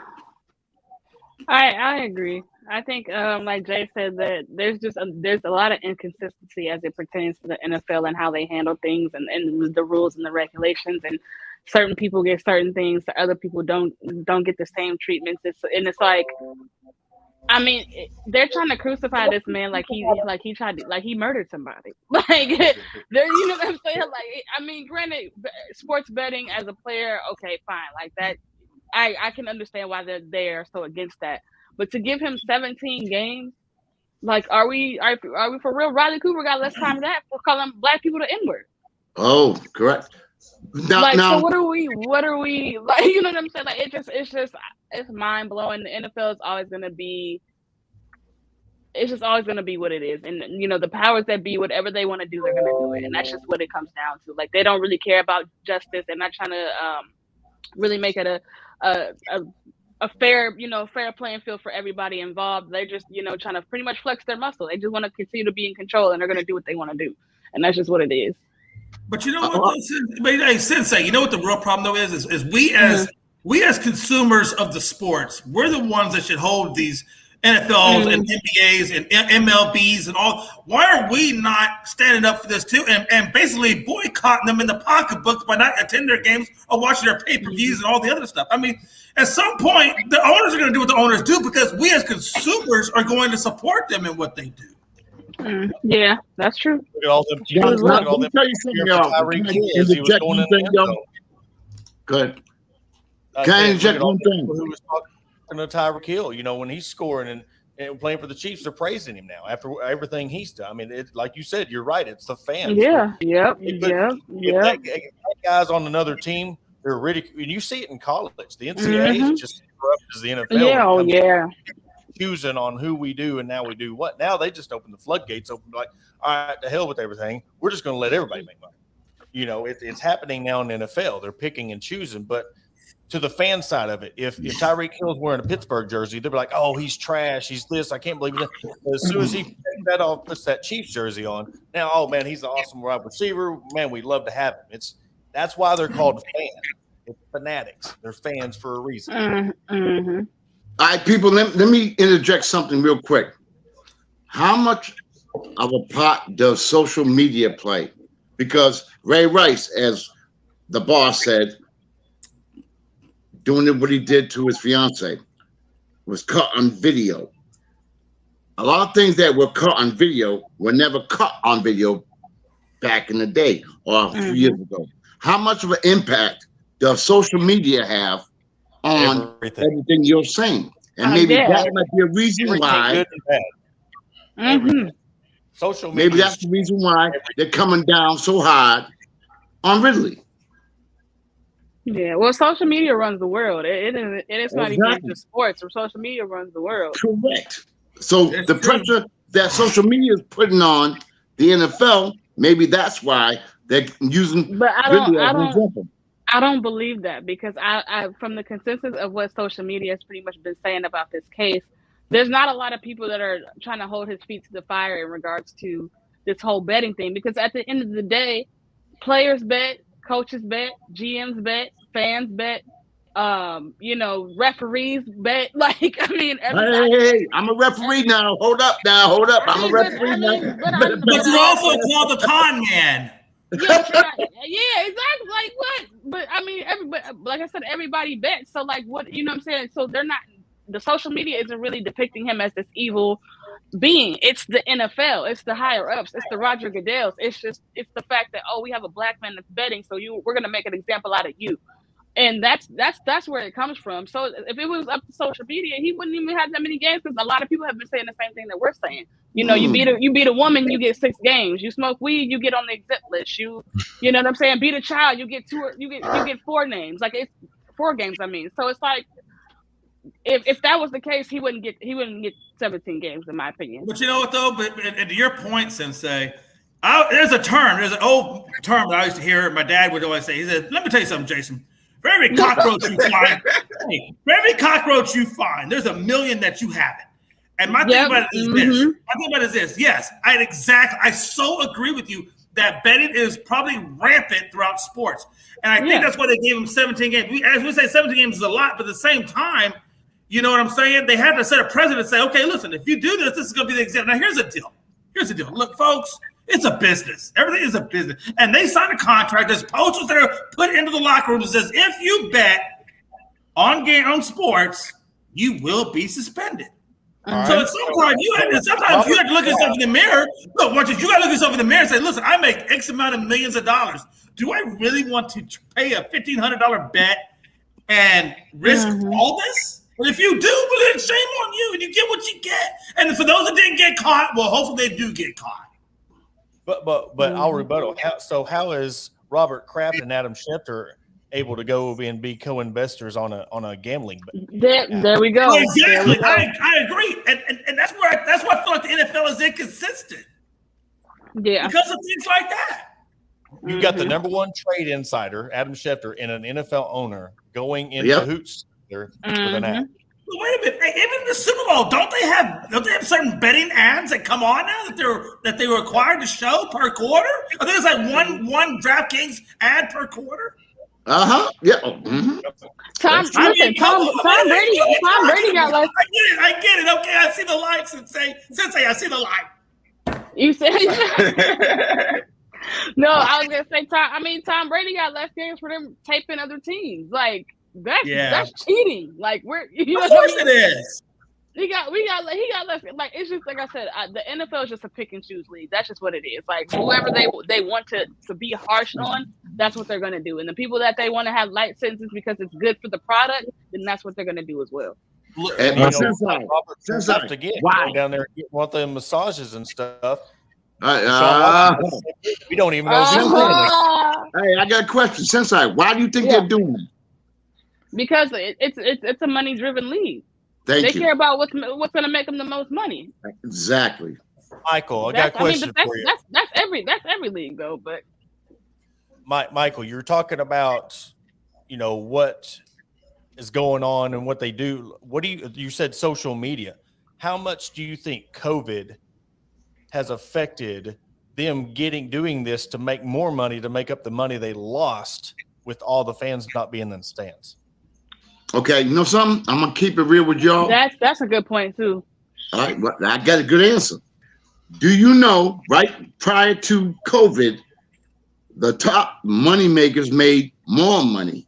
F: I agree. I think, like Jay said, that there's a lot of inconsistency as it pertains to the NFL and how they handle things and the rules and the regulations. And certain people get certain things, so other people don't get the same treatments. It's like, I mean, they're trying to crucify this man like he murdered somebody. Like, they're, you know what I'm saying? Like, I mean, granted, sports betting as a player, okay, fine, like that. I can understand why they're so against that. But to give him 17 games, like, are we for real? Riley Cooper got less time than that for calling black people the N-word.
G: Oh, correct.
F: So what are we like? You know what I'm saying? Like, it's mind blowing. The NFL is always gonna be. It's just always gonna be what it is, and you know the powers that be, whatever they want to do, they're gonna do it, and that's just what it comes down to. Like, they don't really care about justice. They're not trying to really make it a fair playing field for everybody involved. They're just, trying to pretty much flex their muscle. They just want to continue to be in control, and they're going to do what they want to do. And that's just what it is.
D: But you know what, Sensei, you know what the real problem though is we as consumers of the sports, we're the ones that should hold these NFLs and NBAs and MLBs and all. Why are we not standing up for this too and basically boycotting them in the pocketbooks by not attending their games or watching their pay-per-views and all the other stuff? I mean, at some point, the owners are going to do what the owners do because we as consumers are going to support them in what they do.
F: Yeah, that's true.
E: Look at all them.
G: Let me tell you something, y'all. Good. Can I inject one thing?
E: Who was talking to Tyreek Hill? You know, when he's scoring and playing for the Chiefs, they're praising him now after everything he's done. I mean, like you said, you're right. It's the fans.
F: Yeah. Yep.
E: That guy's on another team, they're ridiculed. You see it in college. The NCAA is just as corrupt as the NFL.
F: Yeah.
E: Choosing on who we do and now we do what. Now they just open the floodgates open, like, all right, to hell with everything. We're just going to let everybody make money. You know, it's happening now in the NFL. They're picking and choosing. But to the fan side of it, if Tyreek Hill's wearing a Pittsburgh jersey, they'll be like, oh, he's trash. He's this. I can't believe it. As soon as he takes that off, puts that Chiefs jersey on, now, oh, man, he's an awesome wide receiver. Man, we'd love to have him. That's why they're called fans. It's fanatics. They're fans for a reason.
F: Mm-hmm.
G: All right, people, let me interject something real quick. How much of a part does social media play? Because Ray Rice, as the boss said, doing what he did to his fiance was caught on video. A lot of things that were caught on video were never caught on video back in the day or a few years ago. How much of an impact does social media have on everything you're saying. And maybe that might be a reason why.
E: Good and bad. Social media.
G: Maybe that's the reason why they're coming down so hard on Ridley.
F: Yeah, well, social media runs the world. It's not even just sports. Or social media runs the world.
G: Correct. So the pressure that social media is putting on the NFL, maybe that's why they're using Ridley as an example.
F: I don't believe that, because I from the consensus of what social media has pretty much been saying about this case, there's not a lot of people that are trying to hold his feet to the fire in regards to this whole betting thing. Because at the end of the day, players bet, coaches bet, GMs bet, fans bet, referees bet. Like, I mean,
G: hey, I'm a referee now. Hold up. I'm a referee now.
D: But you're also called the con man.
F: Yeah, exactly. Like what? But I mean, everybody, like I said, everybody bets. So like, what? You know what I'm saying? So they're not. The social media isn't really depicting him as this evil being. It's the NFL. It's the higher ups. It's the Roger Goodells. It's the fact that, we have a black man that's betting, so we're gonna make an example out of you. And that's where it comes from. So if it was up to social media, he wouldn't even have that many games, because a lot of people have been saying the same thing that we're saying. You beat a woman, you get 6 games. You smoke weed, you get on the exempt list. You know what I'm saying? Beat a child, you get 4 names. Like, it's 4 games. I mean, so it's like, if that was the case, he wouldn't get 17 games, in my opinion.
D: But you know what though? But to your point, Sensei, there's an old term that I used to hear. My dad would always say. He said, "Let me tell you something, Jason. For every cockroach you find, there's a million that you haven't." And my thing about it is this. Yes, I so agree with you that betting is probably rampant throughout sports. And I think that's why they gave him 17 games. As we say, 17 games is a lot, but at the same time, you know what I'm saying? They have to set a precedent and say, okay, listen, if you do this, this is going to be the example. Now, here's the deal. Look, folks, it's a business. Everything is a business. And they sign a contract. There's posters that are put into the locker room that says, if you bet on sports, you will be suspended. So sometimes you have to look at yourself in the mirror. Look, you got to look at yourself in the mirror and say, listen, I make X amount of millions of dollars. Do I really want to pay a $1,500 bet and risk all this? Well, if you do, well, then shame on you, and you get what you get. And for those that didn't get caught, well, hopefully they do get caught.
E: But I'll rebuttal. How is Robert Kraft and Adam Schefter able to go and be co-investors on a gambling bet?
F: There we go.
D: Well, exactly. I agree, and that's why I feel like the NFL is inconsistent.
F: Yeah,
D: because of things like that.
E: You got the number one trade insider, Adam Schefter, and an NFL owner going into hoots with an ad.
D: Well, wait a minute. Hey, even the Super Bowl, don't they have certain betting ads that come on now that they were required to show per quarter? I think it's like one DraftKings ad per quarter.
G: Yeah.
F: Tom Brady got less.
D: I get it. Okay, I see the light, Sensei. I see the light.
F: You said. No, I was gonna say Tom Brady got less games for them taping other teams. Like that's cheating. Like
D: of course it is.
F: He got less. Like, it's just like I said, the NFL is just a pick and choose league. That's just what it is. Like, whoever they want to be harsh on, that's what they're gonna do. And the people that they want to have light sentences because it's good for the product, then that's what they're gonna do as well.
E: Robert again, down there want the massages and stuff. We don't even know.
G: Hey, I got a question. Sensei, why do you think they're doing it?
F: Because it's a money driven league. They care about what's going to make them the most money.
G: Exactly.
E: Michael, I got a question for you.
F: That's every league though. But
E: Michael, you're talking about what is going on and what they do. What do you said social media? How much do you think COVID has affected them doing this to make more money, to make up the money they lost with all the fans not being in the stands?
G: Okay, you know something? I'm gonna keep it real with y'all.
F: That's a good point too.
G: All right, well, I got a good answer. Do you know, right prior to COVID, the top money makers made more money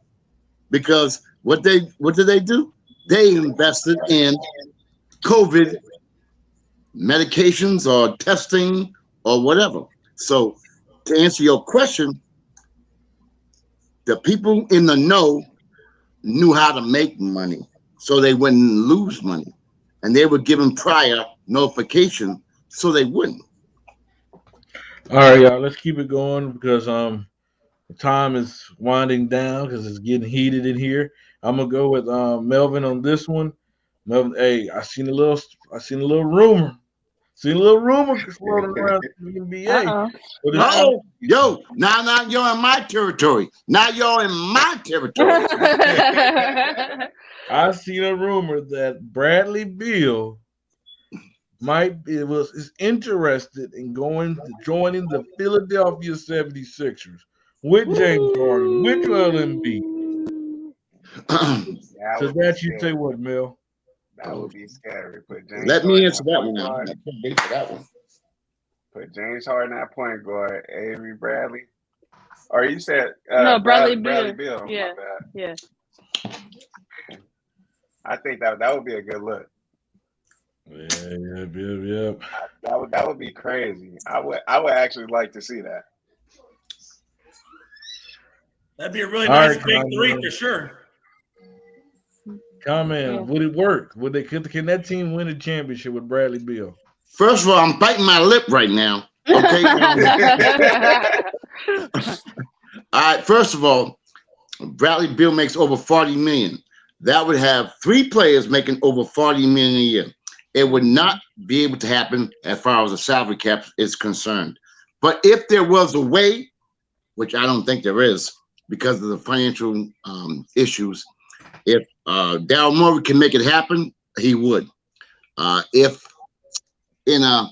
G: because what did they do? They invested in COVID medications or testing or whatever. So to answer your question, the people in the know knew how to make money, so they wouldn't lose money, and they were given prior notification so they wouldn't.
C: All right, y'all. Let's keep it going because the time is winding down because it's getting heated in here. I'm gonna go with Melvin on this one. Melvin, hey, I seen a little rumor. Seen a little rumor floating around the NBA.
F: Uh-oh.
C: But it's
G: Oh, yo, now you're in my territory. Now you're in my territory.
C: I seen a rumor that Bradley Beal is interested in joining the Philadelphia 76ers with James Harden, with Joel Embiid. So that you say what, Mel?
H: That would be scary. Put James
G: Let me answer that
H: Harden
G: one
H: at
G: now.
H: point
G: I can't wait for that one.
H: Put James Harden at point guard. Avery Bradley. Or you said
F: No, Bradley
H: Bradley
F: Beal.
H: Beal.
F: Yeah.
H: My bad.
F: Yeah.
H: I think that would be a good look.
C: Yep.
H: That would be crazy. I would actually like to see that.
D: That'd be a really
C: All
D: nice
C: right,
D: big three
C: Conrad.
D: for sure.
C: Comment.
F: Yeah.
C: Would it work? Can that team win a championship with Bradley Beal?
G: First of all, I'm biting my lip right now. Okay. All right. First of all, Bradley Beal makes over $40 million. That would have 3 players making over $40 million a year. It would not be able to happen as far as the salary cap is concerned. But if there was a way, which I don't think there is because of the financial issues, if Daryl Morey can make it happen, he would. If in a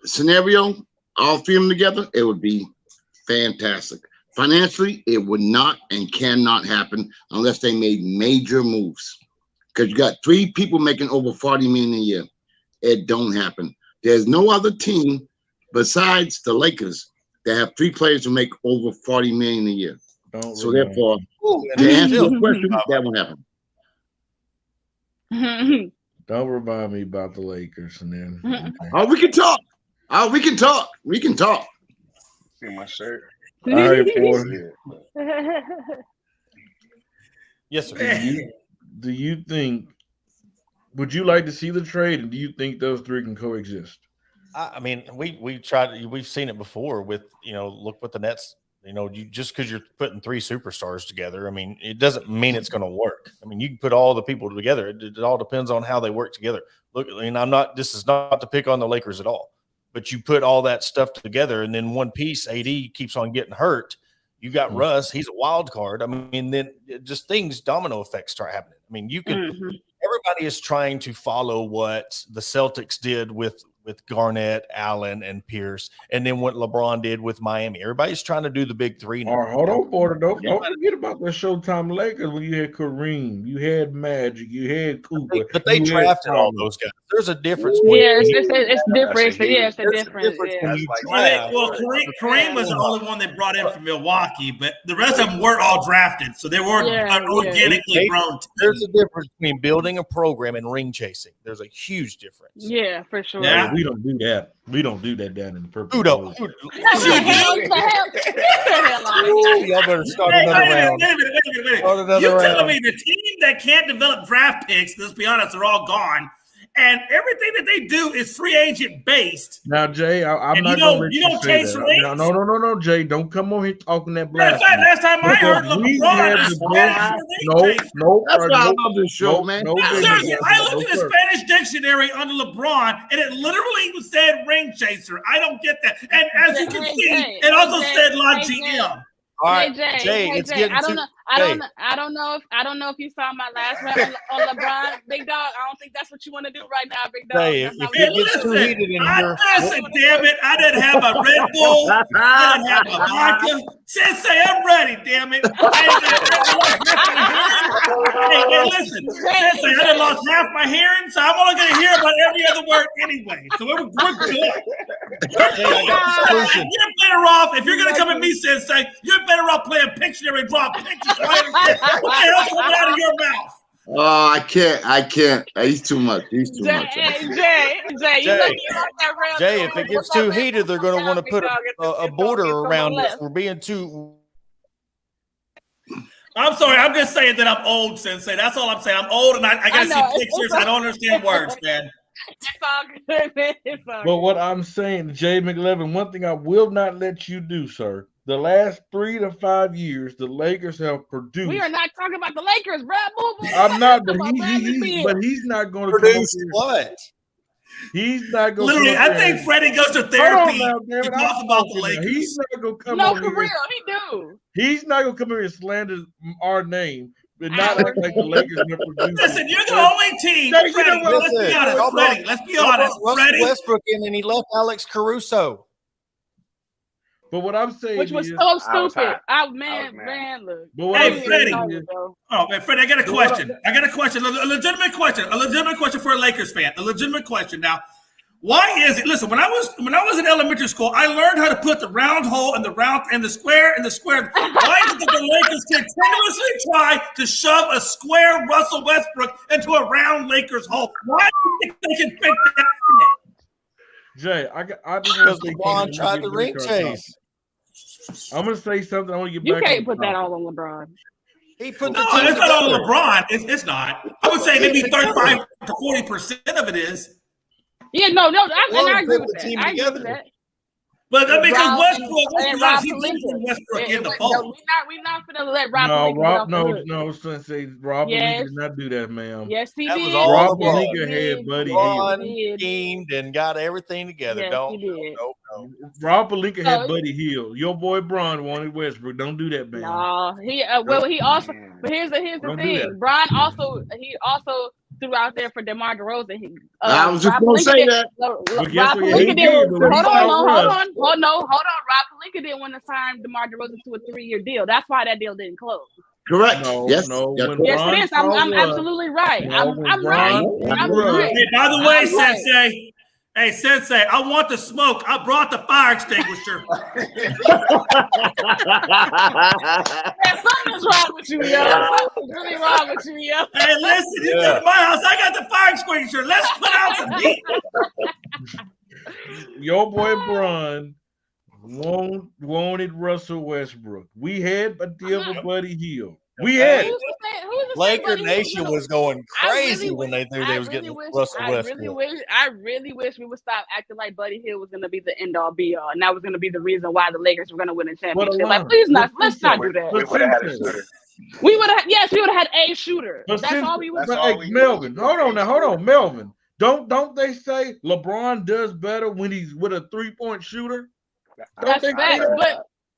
G: scenario, all 3 of them together, it would be fantastic. Financially, it would not and cannot happen unless they made major moves. Because you got 3 people making over $40 million a year. It don't happen. There's no other team besides the Lakers that have 3 players who make over $40 million a year. So therefore, to answer your question, that won't happen.
C: Don't remind me about the Lakers and then.
G: Oh, we can talk. We can talk.
H: See my shirt.
C: All right, boy.
E: Yes, sir.
C: Do you think? Would you like to see the trade, and do you think those 3 can coexist?
E: I mean, we've seen it before with, look what the Nets, just because you're putting 3 superstars together, I mean, it doesn't mean it's going to work. I mean, you can put all the people together. It all depends on how they work together. Look, I mean, this is not to pick on the Lakers at all, but you put all that stuff together and then one piece, AD keeps on getting hurt. You got Russ, he's a wild card. I mean, then just domino effects start happening. I mean, everybody is trying to follow what the Celtics did with Garnett, Allen, and Pierce, and then what LeBron did with Miami. Everybody's trying to do the big 3 now.
C: All right, hold on, Porter. Don't forget about the Showtime Lakers when you had Kareem, you had Magic, you had Cooper.
E: But they drafted all those guys. There's a difference.
F: Yeah, it's different. It's a difference.
D: Kareem was the only one they brought in from Milwaukee, but the rest of them weren't all drafted, so they weren't organically grown.
E: There's a difference between building a program and ring chasing. There's a huge difference.
F: Yeah, for sure.
D: Yeah.
C: We don't do that. We don't do that down in the purple.
E: Y'all better start another round.
D: Wait. You're telling me the team that can't develop draft picks, let's be honest, they're all gone, and everything that they do is free agent based.
C: Now, Jay, I'm not going to let you say that. No, Jay, don't come on here talking that blasphemy.
D: Last time I heard LeBron.
G: No. That's why I love this show, man.
D: I looked at the Spanish dictionary under LeBron, and it literally said ring chaser. I don't get that. And as you can see, it also said La GM.
E: All right,
F: Jay,
E: it's
F: Jay,
E: getting
F: I don't know if you saw my last rap on LeBron, big dog. I don't think that's what you want to do right now, big dog.
E: Jay, if it gets too heated in here,
D: listen, damn it! I didn't have a Red Bull. I didn't have a vodka. Sensei, I'm ready. Damn it! Hey, listen, Sensei, I done lost half my hearing, so I'm only going to hear about every other word anyway. So we're good. You're better off if you're going to come at me, Sensei. You're better off playing Pictionary and draw pictures. What the hell's coming out of your mouth?
G: Oh, I can't. He's too much.
F: Jay, you know
E: Jay, if it gets too heated, they're going to want to put a border around it. We're being too.
D: I'm sorry. I'm just saying that I'm old, Sensei. That's all I'm saying. I'm old, and I got to see pictures. I don't understand words, man.
F: It's all good, man. It's all
C: But
F: good.
C: what I'm saying, Jay McLevin, one thing I will not let you do, sir. The last 3 to 5 years, the Lakers have produced.
F: We are not talking about the Lakers, bro.
C: I'm not, but he's not going to
E: Produce what?
C: He's not going to.
D: Literally, I think Freddie goes to therapy
C: now,
D: to talk about the Lakers.
C: He's not going to come
F: No,
C: on
F: for
C: here.
F: real, he do.
C: He's not going to come here and slander our name, but not act like the Lakers have produced.
D: Listen, you're the only team.
C: Hey,
D: Freddie, let's be honest. Freddie, let's be honest. Freddie
E: Westbrook in, and he left Alex Caruso.
C: But what I'm saying
F: Which was
C: is,
F: so stupid.
C: But
F: Look.
C: what
D: Hey,
C: I'm
D: Freddie.
C: saying is,
D: Oh man, Freddie, I got a question. A legitimate question for a Lakers fan. A legitimate question. Now, why is it? Listen, when I was in elementary school, I learned how to put the round hole and the square in the square. Why is it that the Lakers continuously try to shove a square Russell Westbrook into a round Lakers hole? Why do you think they can fix that?
C: Jay, I just
E: Because LeBron tried the ring chase.
C: I'm going to say something. I want to get
F: You
C: back.
F: can't put that all on LeBron.
E: He put
D: No, it's not on LeBron. It's not. I would say maybe 35 to 40% of it is.
F: Yeah, no, I agree
E: put
F: with
E: the
F: that.
E: team
F: I agree
E: together.
F: with that.
D: But I mean, because
F: Rob
D: Westbrook in the
F: Pelinka.
D: fold.
F: We're not gonna let Rob Pelinka
C: No, Sensei. Rob Pelinka did not do that, ma'am.
F: Yes, he
E: That
F: did.
E: was all
C: Rob
E: LeBron.
C: Pelinka had Buddy
E: LeBron
C: Hield.
E: schemed and got everything together.
F: Yes,
E: Don't.
F: he did.
E: No.
C: Rob Pelinka had Buddy Hield. Your boy Bron wanted Westbrook. Don't do that, man.
F: No, he also. But here's the thing. Bron also threw out there for DeMar DeRozan.
G: I was just going to say that.
F: Rob Pelinka did. Hold on. Rob Pelinka didn't want to sign DeMar DeRozan to a 3-year deal. That's why that deal didn't close.
G: Correct. Yes.
F: Yes, it is. I'm absolutely right. I'm right. I'm right.
D: Hey, by the way, Sensei. Hey, Sensei, I want the smoke. I brought the fire extinguisher.
F: Something's wrong with you, yo. Something's really wrong with you, yo.
D: Hey, listen, you come to my house. I got the fire extinguisher. Let's put out some heat.
C: Your boy Bron wanted Russell Westbrook. We had a deal with Buddy Hield. We had it.
E: Laker Nation was going crazy when they knew they was getting Russell Westbrook.
F: I really wish we would stop acting like Buddy Hield was going to be the end all be all, and that was going to be the reason why the Lakers were going to win a championship. Like, please, let's not do that.
H: We would have had a shooter.
F: We would have had a shooter. That's all we would.
C: Melvin, hold on, Melvin. Don't they say LeBron does better when he's with a 3-point shooter?
F: That's facts,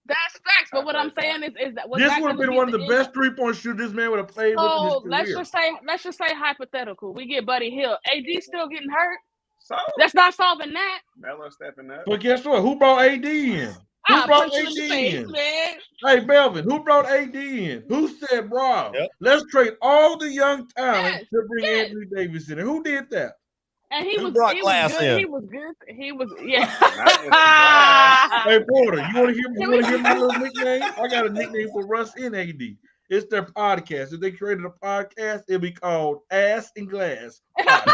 F: that's facts. But what I'm saying is that
C: this would have been one of the best 3-point shooters this man would have played with in his career.
F: Let's just say hypothetical. We get Buddy Hield. AD still getting hurt. So that's not solving that.
H: Melo stepping up.
C: But guess what? Who brought AD in? Who brought AD in?
F: Man.
C: Hey, Melvin, who brought AD in? Who said, bro, let's trade all the young talent to bring Anthony Davis in? And who did that?
F: And he was
E: good.
F: He was yeah.
C: Hey Porter, you want to hear my little nickname? I got a nickname for Russ and AD. It's their podcast. If they created a podcast, it'll be called Ass and Glass. Can
F: I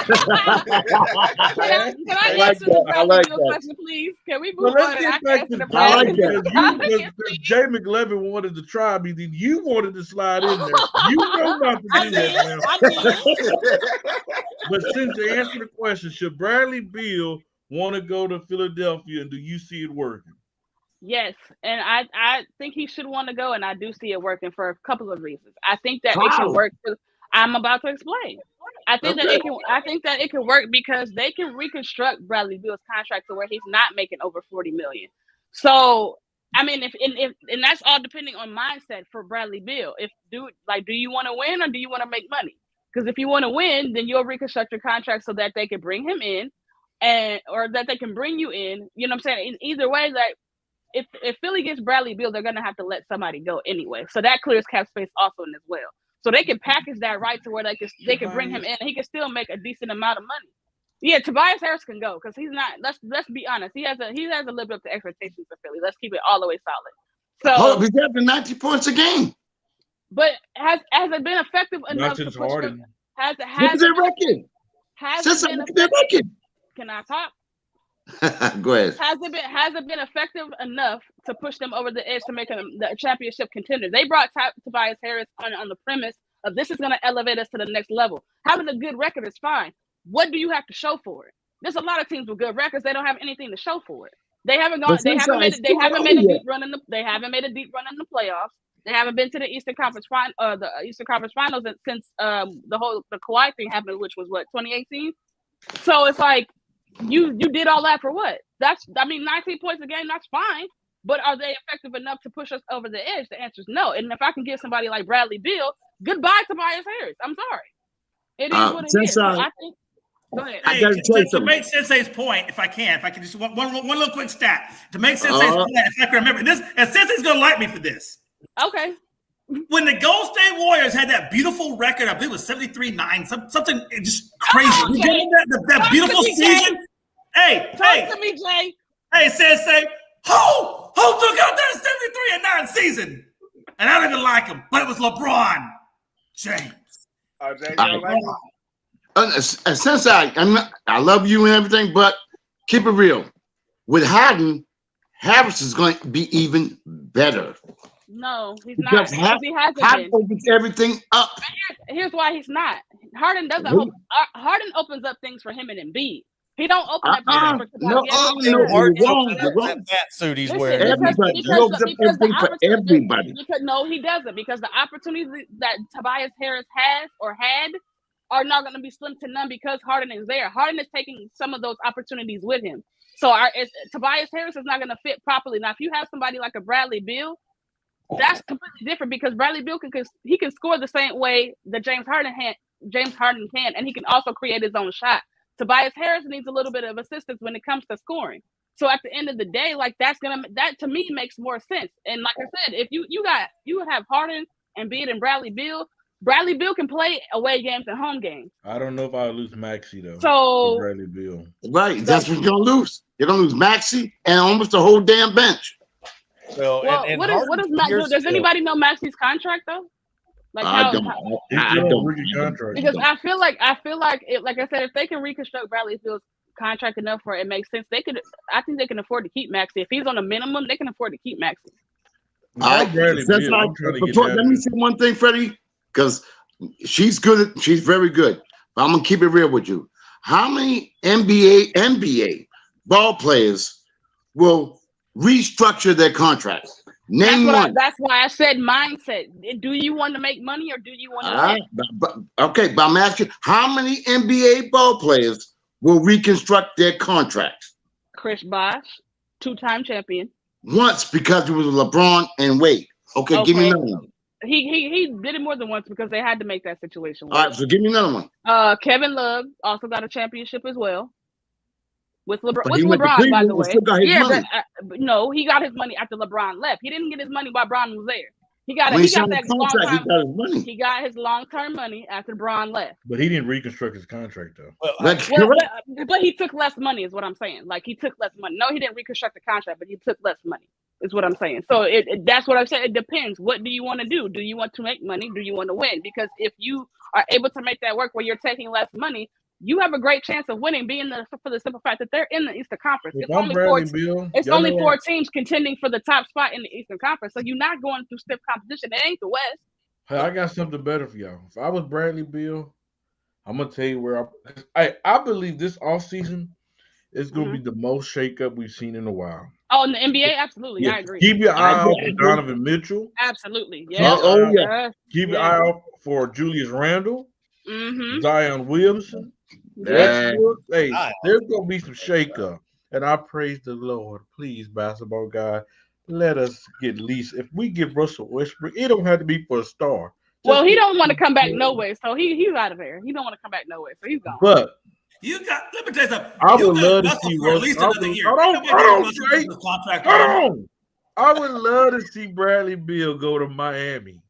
F: answer the question, please? Can we move on?
C: Let's get back to the podcast. Jay McLevin wanted to try me, then you wanted to slide in there. You know not to do that now. But since to answer the question, should Bradley Beal want to go to Philadelphia, and do you see it working?
F: Yes, and I think he should want to go, and I do see it working for a couple of reasons. I think that it can work. I'm about to explain. I think that it can work because they can reconstruct Bradley Beal's contract to where he's not making over $40 million. So I mean, if that's all depending on mindset for Bradley Beal. Do you want to win or do you want to make money? Because if you want to win, then you'll reconstruct your contract so that they can bring him in, or that they can bring you in. You know what I'm saying? In either way, if Philly gets Bradley Beal, they're gonna have to let somebody go anyway. So that clears cap space also in as well. So they can package that right to where they can bring him in and he can still make a decent amount of money. Yeah, Tobias Harris can go because he's not. Let's be honest. He hasn't lived up to expectations for Philly. Let's keep it all the way solid. So
G: he's having 90 points a game.
F: But has it been effective enough?
C: Not since Harden.
G: Look at their record.
F: Look at
G: their record.
F: Can I talk?
G: Go ahead.
F: Has it been effective enough to push them over the edge to make them the championship contender? They brought Tobias Harris on the premise of this is going to elevate us to the next level. Having a good record is fine. What do you have to show for it? There's a lot of teams with good records. They don't have anything to show for it. They haven't gone. They haven't made a deep run in the. They haven't made a deep run in the playoffs. They haven't been to the Eastern Conference Finals since the Kawhi thing happened, which was 2018. So it's like you did all that for what? 19 points a game. That's fine. But are they effective enough to push us over the edge? The answer is no. And if I can give somebody like Bradley Beal, goodbye Tobias Harris. I'm sorry. It is what it is. So I think. Go ahead.
D: Hey, to make Sensei's point, if I can just one little quick stat to make Sensei's point, if I can remember this, and Sensei's gonna like me for this.
F: Okay.
D: When the Golden State Warriors had that beautiful record, I believe it was 73-9, something just crazy. That beautiful season. Talk
F: to me, Jay.
D: Hey, Sensei, who took out that 73-9 season? And I don't even like him, but it was LeBron James.
H: Jay, don't like him?
G: Since I love you and everything, but keep it real. With Harden, Harris is going to be even better.
F: No, he's not. He hasn't
G: Harden opens everything up.
F: Here's why he's not. Harden doesn't. Harden opens up things for him and Embiid. He don't open up things for
G: wrong.
E: That suit he's wearing.
G: Everybody. He opens up everything for everybody.
F: No, he doesn't, because the opportunities that Tobias Harris has or had are not going to be slim to none because Harden is there. Harden is taking some of those opportunities with him. So Tobias Harris is not going to fit properly. Now, if you have somebody like a Bradley Beal, that's completely different because Bradley Beal can score the same way that James Harden can, and he can also create his own shot. Tobias Harris needs a little bit of assistance when it comes to scoring. So at the end of the day, that to me makes more sense. And like I said, if you have Harden and Embiid and Bradley Beal can play away games and home games.
C: I don't know if I'll lose Maxey though.
F: So
C: Bradley Beal.
G: Right, that's what you're gonna lose. You're gonna lose Maxey and almost the whole damn bench.
F: Well, what does Max do? Does anybody know Maxey's contract though?
G: I don't.
F: Because I feel like like I said, if they can reconstruct Bradley Beal's contract enough where it makes sense, I think they can afford to keep Maxey. If he's on a minimum, they can afford to keep Maxey.
G: Let me say one thing, Freddie, because she's good. She's very good. But I'm gonna keep it real with you. How many NBA ball players will restructure their contracts? Name one.
F: That's why I said mindset. Do you want to make money or do you want to?
G: Okay, but I'm asking, how many NBA ball players will reconstruct their contracts?
F: Chris Bosh, 2-time champion.
G: Once, because it was LeBron and Wade. Okay, give me another one.
F: He did it more than once because they had to make that situation work.
G: All right, so give me another one.
F: Kevin Love also got a championship as well. With LeBron, by the way. But no, he got his money after LeBron left. He didn't get his money while Bron was there. He got his long-term money after Bron left.
C: But he didn't reconstruct his contract though.
F: But he took less money, is what I'm saying. Like he took less money. No, he didn't reconstruct the contract, but he took less money, is what I'm saying. So that's what I said. It depends. What do you want to do? Do you want to make money? Do you want to win? Because if you are able to make that work where you're taking less money, you have a great chance of winning, for the simple fact that they're in the Eastern Conference. It's only four teams contending for the top spot in the Eastern Conference, so you're not going through stiff competition. It ain't the West.
C: Hey, I got something better for y'all. If I was Bradley Beal, I'm gonna tell you where I believe this offseason is gonna be the most shakeup we've seen in a while.
F: Oh, in the NBA, absolutely, yeah. I agree.
C: Keep your eye out for Donovan Mitchell.
F: Absolutely, yeah.
C: Keep your eye out for Julius Randle, Zion Williamson.
G: Yeah.
C: Hey, there's gonna be some shakeup, and I praise the Lord. Please, basketball guy, let us get at least if we get Russell Westbrook, it don't have to be for a star.
F: Well, he don't want to come back no way, so he's out of there. He don't want to come back no way, so he's gone.
C: But
D: let me tell you something.
C: I would love to see Russell. I would love to see Bradley Beal go to Miami.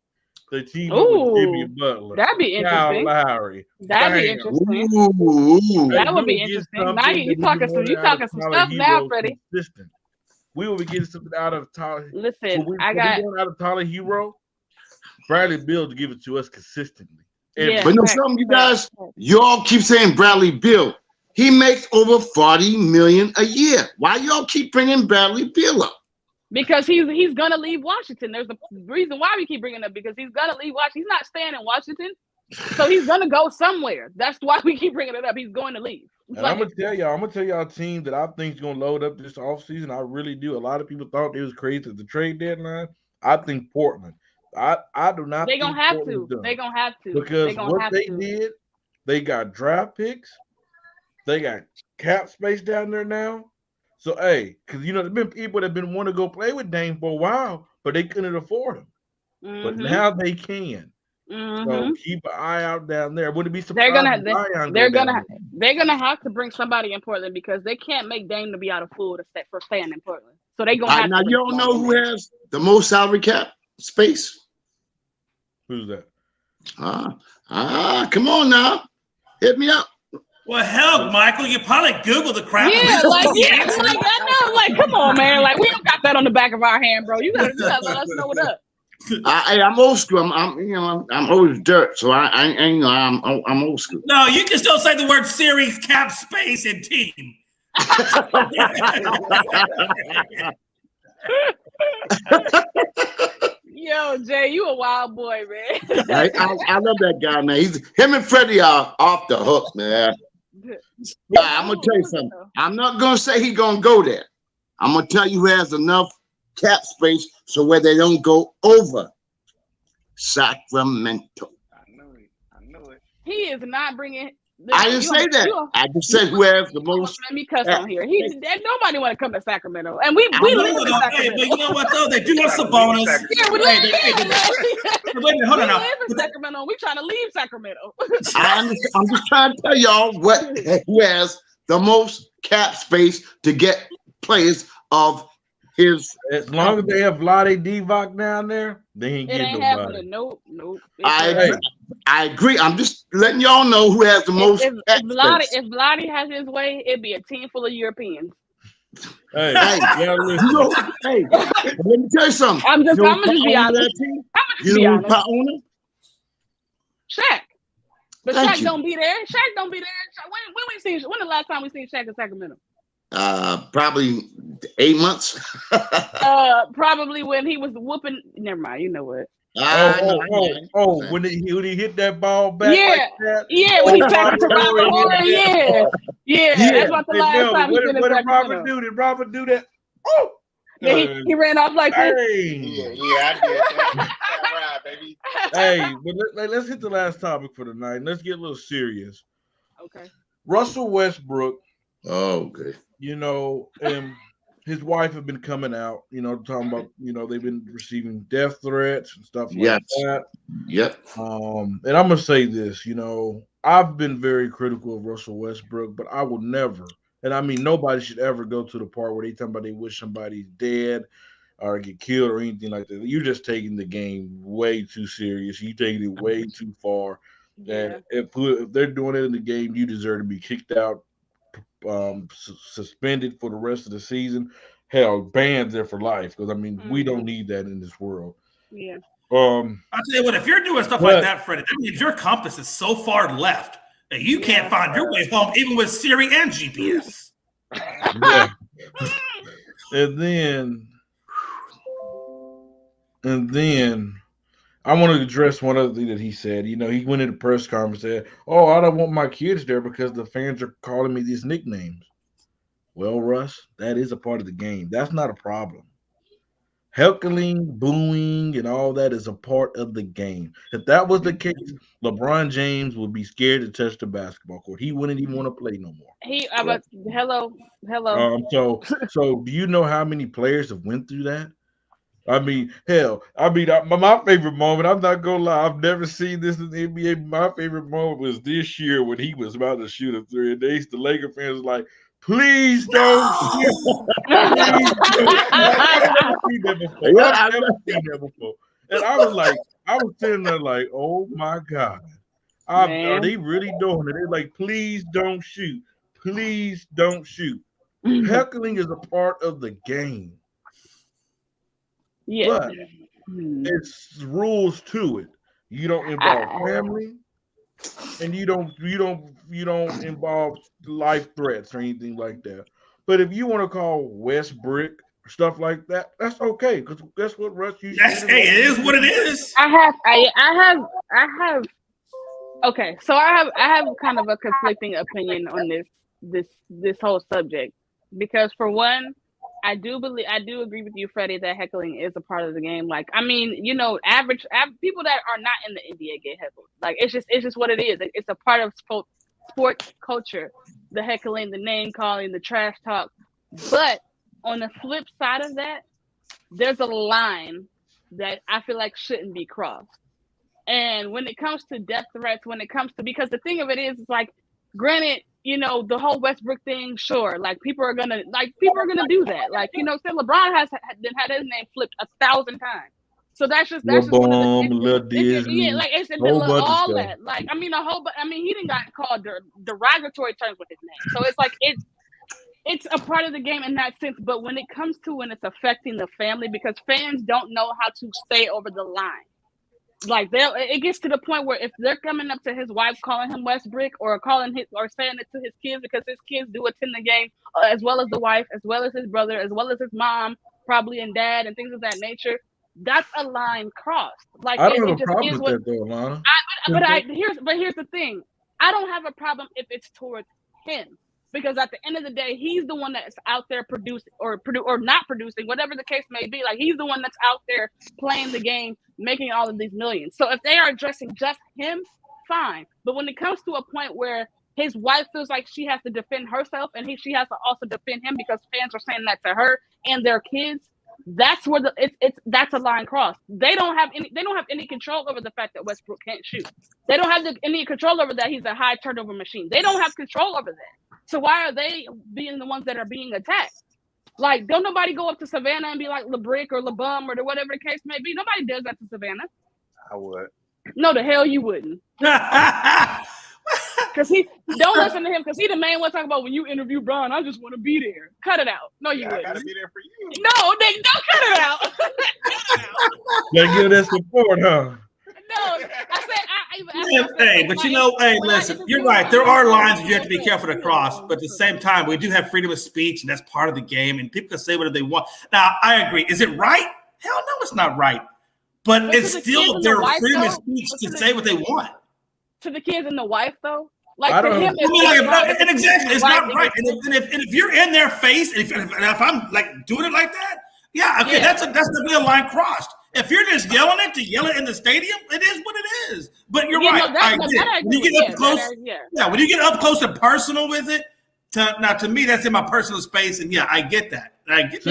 C: The team with Jimmy Butler.
F: That'd be interesting.
C: Kyle Lowry.
F: That'd be interesting. That would be interesting. Now you talking some stuff now, Freddie.
C: We will be getting something out of Tyler.
F: Listen,
C: going out of Tyler Hero. Bradley Beal to give it to us consistently.
G: But no, some of you guys, you all keep saying Bradley Beal. He makes over $40 million a year. Why y'all keep bringing Bradley Beal up?
F: Because he's gonna leave Washington. There's a reason why we keep bringing it up, because he's gonna leave Washington. He's not staying in Washington, so he's gonna go somewhere. That's why we keep bringing it up. He's going to leave.
C: And I'm gonna tell y'all a team that I think is gonna load up this offseason. I really do. A lot of people thought it was crazy at the trade deadline. I think Portland. I do not.
F: They're gonna have to. They're gonna have to
C: because what they did, they got draft picks. They got cap space down there now. So, hey, because, there's been people that have been wanting to go play with Dame for a while, but they couldn't afford him. Mm-hmm. But now they can. Mm-hmm. So keep an eye out down there. Wouldn't be surprised. They're
F: gonna have to bring somebody in Portland, because they can't make Dame to be out of food for staying in Portland. So they're gonna have
G: now
F: to.
G: You don't know who has the most salary cap space?
C: Who's that?
G: Come on now. Hit me up.
D: Well, hell, Michael, you probably Google the crap.
F: Yeah, I know. Like, come on, man. Like, we don't got that on the back of our hand, bro. You gotta let us know what up.
G: I'm old school. I'm old as dirt, so I'm old school.
D: No, you can still say the word series, cap, space, and team.
F: Yo, Jay, you a wild boy, man.
G: I love that guy, man. Him and Freddie are off the hook, man. I'm gonna tell you something. I'm not gonna say he's gonna go there. I'm gonna tell you who has enough cap space so where they don't go over. Sacramento.
H: I know it.
F: He is not bringing.
G: I didn't say that. I just said who has the most.
F: Let me cuss on here. Nobody want to come to Sacramento, and we live in Sacramento.
D: Hey, but you know what though? They do have some bonus.
F: Yeah, we live
D: hold on now.
F: in Sacramento. We trying to leave Sacramento.
G: I'm just trying to tell y'all who has the most cap space to get players of his.
C: As long as they have Vlade Divac down there, they ain't getting nobody.
F: Nope.
G: I agree. I'm just letting y'all know who has the most.
F: If Vlade has his way, it'd be a team full of Europeans.
C: Hey,
G: let me tell you something.
F: I'm just be honest. Shaq. But Shaq don't be there. When the last time we seen Shaq in Sacramento?
G: Probably 8 months.
F: Probably when he was whooping. Never mind. You know what?
C: When he hit that ball back,
F: when he tackled to Robert Horry, that's about the last time he did it.
C: What did Robert do? Did Robert do that? Oh,
F: he ran off like this.
H: I did. Right, baby.
C: Hey, but let's hit the last topic for tonight. Let's get a little serious.
F: Okay.
C: Russell Westbrook.
G: Oh, good.
C: And his wife have been coming out, talking about, they've been receiving death threats and stuff like that.
G: Yep.
C: And I'm gonna say this, I've been very critical of Russell Westbrook, but I will never, and I mean nobody should ever go to the part where they talking about they wish somebody's dead or get killed or anything like that. You're just taking the game way too serious. You're taking it way too far. And if they're doing it in the game, you deserve to be kicked out. Suspended for the rest of the season, hell, banned there for life. Because we don't need that in this world.
F: Yeah.
D: I'll tell you what, if you're doing stuff like that, Freddie, that means your compass is so far left that you can't find your way home, even with Siri and GPS.
C: Yeah. And then I want to address one other thing that he said. He went in the press conference and said, I don't want my kids there because the fans are calling me these nicknames. Well, Russ, that is a part of the game. That's not a problem. Heckling, booing, and all that is a part of the game. If that was the case, LeBron James would be scared to touch the basketball court. He wouldn't even want to play no more.
F: Hello.
C: So do you know how many players have went through that? My favorite moment, I'm not going to lie, I've never seen this in the NBA. My favorite moment was this year when he was about to shoot a three. And the Laker fans was like, please don't shoot. I've never seen that before. And I was sitting there like, oh my God. Are they really doing it? They're like, please don't shoot. Please don't shoot. Heckling is a part of the game.
F: Yeah.
C: But it's rules to it. You don't involve family. and you don't involve life threats or anything like that. But if you want to call Westbrook stuff like that, that's okay because that's what Russ used to do.
D: Hey, it is what it is.
F: I have. Okay, so I have kind of a conflicting opinion on this whole subject because for one, I do agree with you, Freddie, that heckling is a part of the game. Like, I mean, you know, average people that are not in the NBA get heckled. Like, it's just what it is. It's a part of sport culture, the heckling, the name calling, the trash talk. But on the flip side of that, there's a line that I feel like shouldn't be crossed. And when it comes to death threats, because the thing of it is, it's like, granted, you know, the whole Westbrook thing, sure, like people are gonna do that. Like, you know, LeBron had his name flipped 1,000 times. So that's just one of the like it's all that. Like, I mean, he didn't got called derogatory terms with his name. So it's like it's a part of the game in that sense. But when it comes to when it's affecting the family, because fans don't know how to stay over the line. Like it gets to the point where if they're coming up to his wife calling him Westbrook or saying it to his kids because his kids do attend the game as well as the wife, as well as his brother, as well as his mom, probably and dad and things of that nature, that's a line crossed. Like
C: I don't have a problem with that though, Lana.
F: Here's the thing. I don't have a problem if it's towards him. Because at the end of the day, he's the one that's out there producing or not producing, whatever the case may be. Like, he's the one that's out there playing the game, making all of these millions. So if they are addressing just him, fine. But when it comes to a point where his wife feels like she has to defend herself and she has to also defend him because fans are saying that to her and their kids, that's where that's a line crossed. They don't have any control over the fact that Westbrook can't shoot. They don't have any control over that he's a high turnover machine. They don't have control over that. So why are they being the ones that are being attacked? Like, don't nobody go up to Savannah and be like LeBrick or LeBum or whatever the case may be. Nobody does that to Savannah.
H: I would.
F: No, the hell you wouldn't. Because don't listen to him because he the main one talking about when you interview Bron, I just want to be there. Cut it out. No, you wouldn't.
H: I gotta be there for you.
F: No, Nick, don't cut it out.
C: Gotta give that support, huh?
F: No,
D: but you know, listen, you're right. There are lines that you have to be careful to cross, but at the same time, we do have freedom of speech, and that's part of the game, and people can say whatever they want. Now, I agree. Is it right? Hell no, it's not right. But it's still their freedom of speech to say what they want.
F: To the kids and the wife, though? Like, to him,
D: and exactly, it's not right. And if you're in their face, and if I'm like doing it like that, yeah, okay, that's gonna be a line crossed. If you're just yelling it to yell it in the stadium, it is what it is. But you're right. When you get up close, when you get up close and personal with it, to me, that's in my personal space, and I get that. This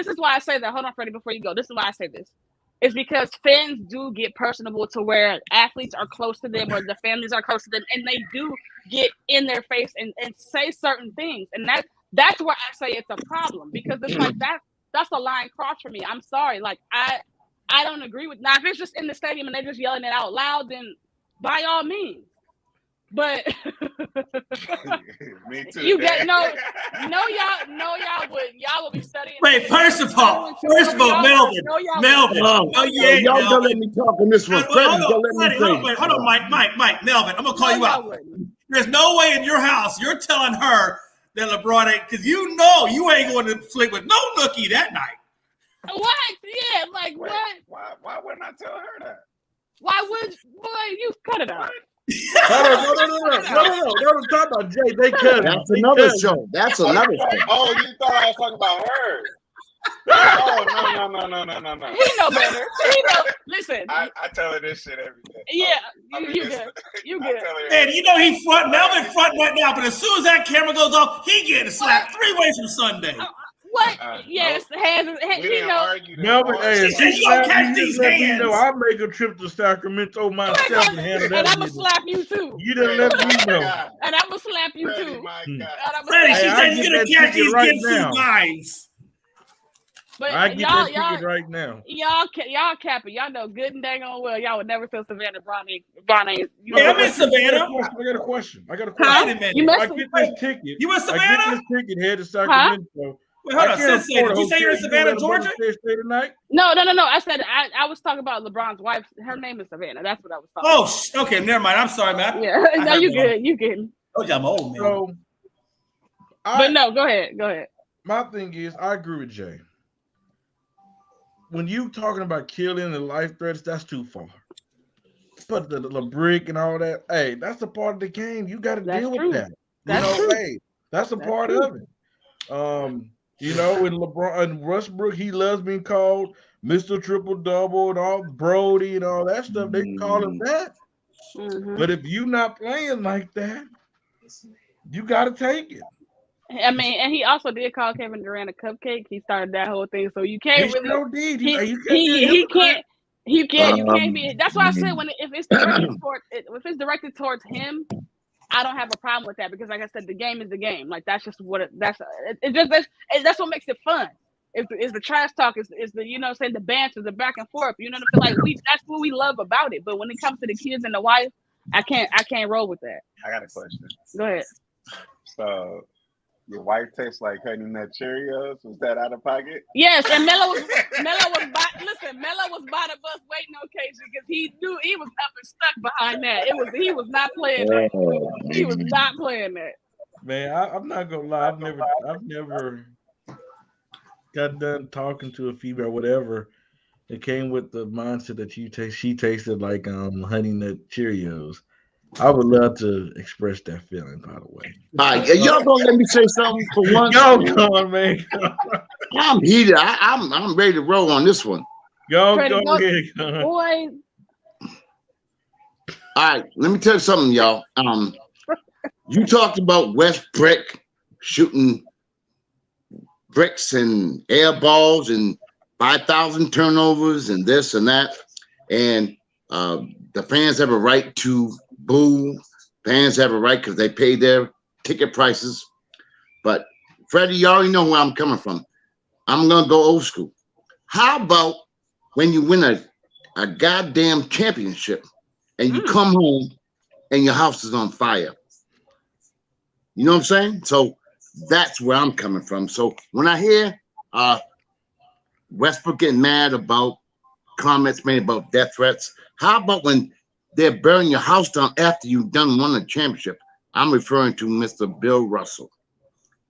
D: is why I say that. Hold on, Freddie, before you go. This is why I say this. It's because fans do get personable to where athletes are close to them or the families are close to them, and they do get in their face and say certain things, and that's where I say it's a problem because it's like that's a line cross for me. I'm sorry. Like, I don't agree with. Now, if it's just in the stadium and they're just yelling it out loud, then by all means. But
H: me too.
F: You get y'all wouldn't. Y'all will be studying.
D: Wait, first of all, Melvin.
G: Y'all gonna let me talk on this one. Hold
D: on, Mike, Melvin. I'm gonna call you out. There's no way in your house you're telling her that LeBron ain't, because you know you ain't going to sleep with no nookie that night.
F: What? Yeah, like what?
H: Why wouldn't I tell her that?
F: Why would you cut it out?
C: No. That was talking about Jay. They cut it.
G: That's another show. That's another show.
H: Oh, you thought I was talking about her? Oh, no.
F: He know better. Listen.
H: I tell her this shit every day.
F: Yeah, you good. You good.
D: And you know Melvin front right now, but as soon as that camera goes off, he getting slapped 3 ways from Sunday.
F: What? Yes, hands.
C: Melvin, hey,
D: hands.
C: I'll make a trip to Sacramento myself and handle that.
F: And I'm gonna slap you too.
C: You didn't let me know.
F: And I'm gonna slap you too.
D: Freddie, she said you're gonna catch these Ginsu lines.
C: But I get that ticket right now.
F: Y'all capping. Y'all know good and dang on well. Y'all would never tell Savannah Bron ain't.
D: I'm in Savannah.
C: I got a question.
F: Huh?
C: I get this ticket.
D: You in Savannah?
C: I get this ticket head to Sacramento.
D: Wait, hold on, Sensei. Did you say you're in Savannah, Georgia?
F: No. I said I was talking about LeBron's wife. Her name is Savannah. That's what I was talking about.
D: Oh, okay. Never mind. I'm sorry, man.
F: Yeah. No, you good. You good.
D: Oh, yeah, I'm old, man.
C: So,
F: but no, go ahead.
C: My thing is, I agree with Jay. When you talking about killing and life threats, that's too far. But the brick and all that, hey, that's a part of the game. You got to deal with that. Hey, that's a part of it. You know, in LeBron and Westbrook, he loves being called Mr. Triple Double and all Brody and all that stuff. They call him that. Mm-hmm. But if you're not playing like that, you got to take it.
F: I mean, and he also did call Kevin Durant a cupcake. He started that whole thing, so you can't really. He can't be. That's why I said if it's directed towards him, I don't have a problem with that because, like I said, the game is the game. Like that's just what that's what makes it fun. Is the trash talk? Is the saying the banter, the back and forth? You know what I feel like that's what we love about it. But when it comes to the kids and the wife, I can't roll with that.
H: I got a question.
F: Go ahead.
H: So your wife tastes like Honey Nut Cheerios. Was that out of pocket?
F: Yes, and Melo was by the bus waiting on Casey because he knew he was up and stuck behind that. He was not playing that. He was not playing that.
C: Man, I'm not gonna lie. I've never got done talking to a female, whatever. It came with the mindset that she tasted like Honey Nut Cheerios. I would love to express that feeling, by the way.
G: All right, y'all gonna let me say something for once?
C: Go on, man.
G: I'm heated. I'm ready to roll on this one.
C: Go ahead.
F: Boy.
G: All right, let me tell you something, y'all. You talked about Westbrook shooting bricks and air balls and 5,000 turnovers and this and that, and the fans have a right to boo. Fans have a right because they pay their ticket prices. But Freddie, you already know where I'm coming from. I'm gonna go old school. How about when you win a goddamn championship and you come home and your house is on fire? You know what I'm saying? So that's where I'm coming from. So when I hear Westbrook getting mad about comments made about death threats, how about when they're burning your house down after you've won a championship? I'm referring to Mr. Bill Russell.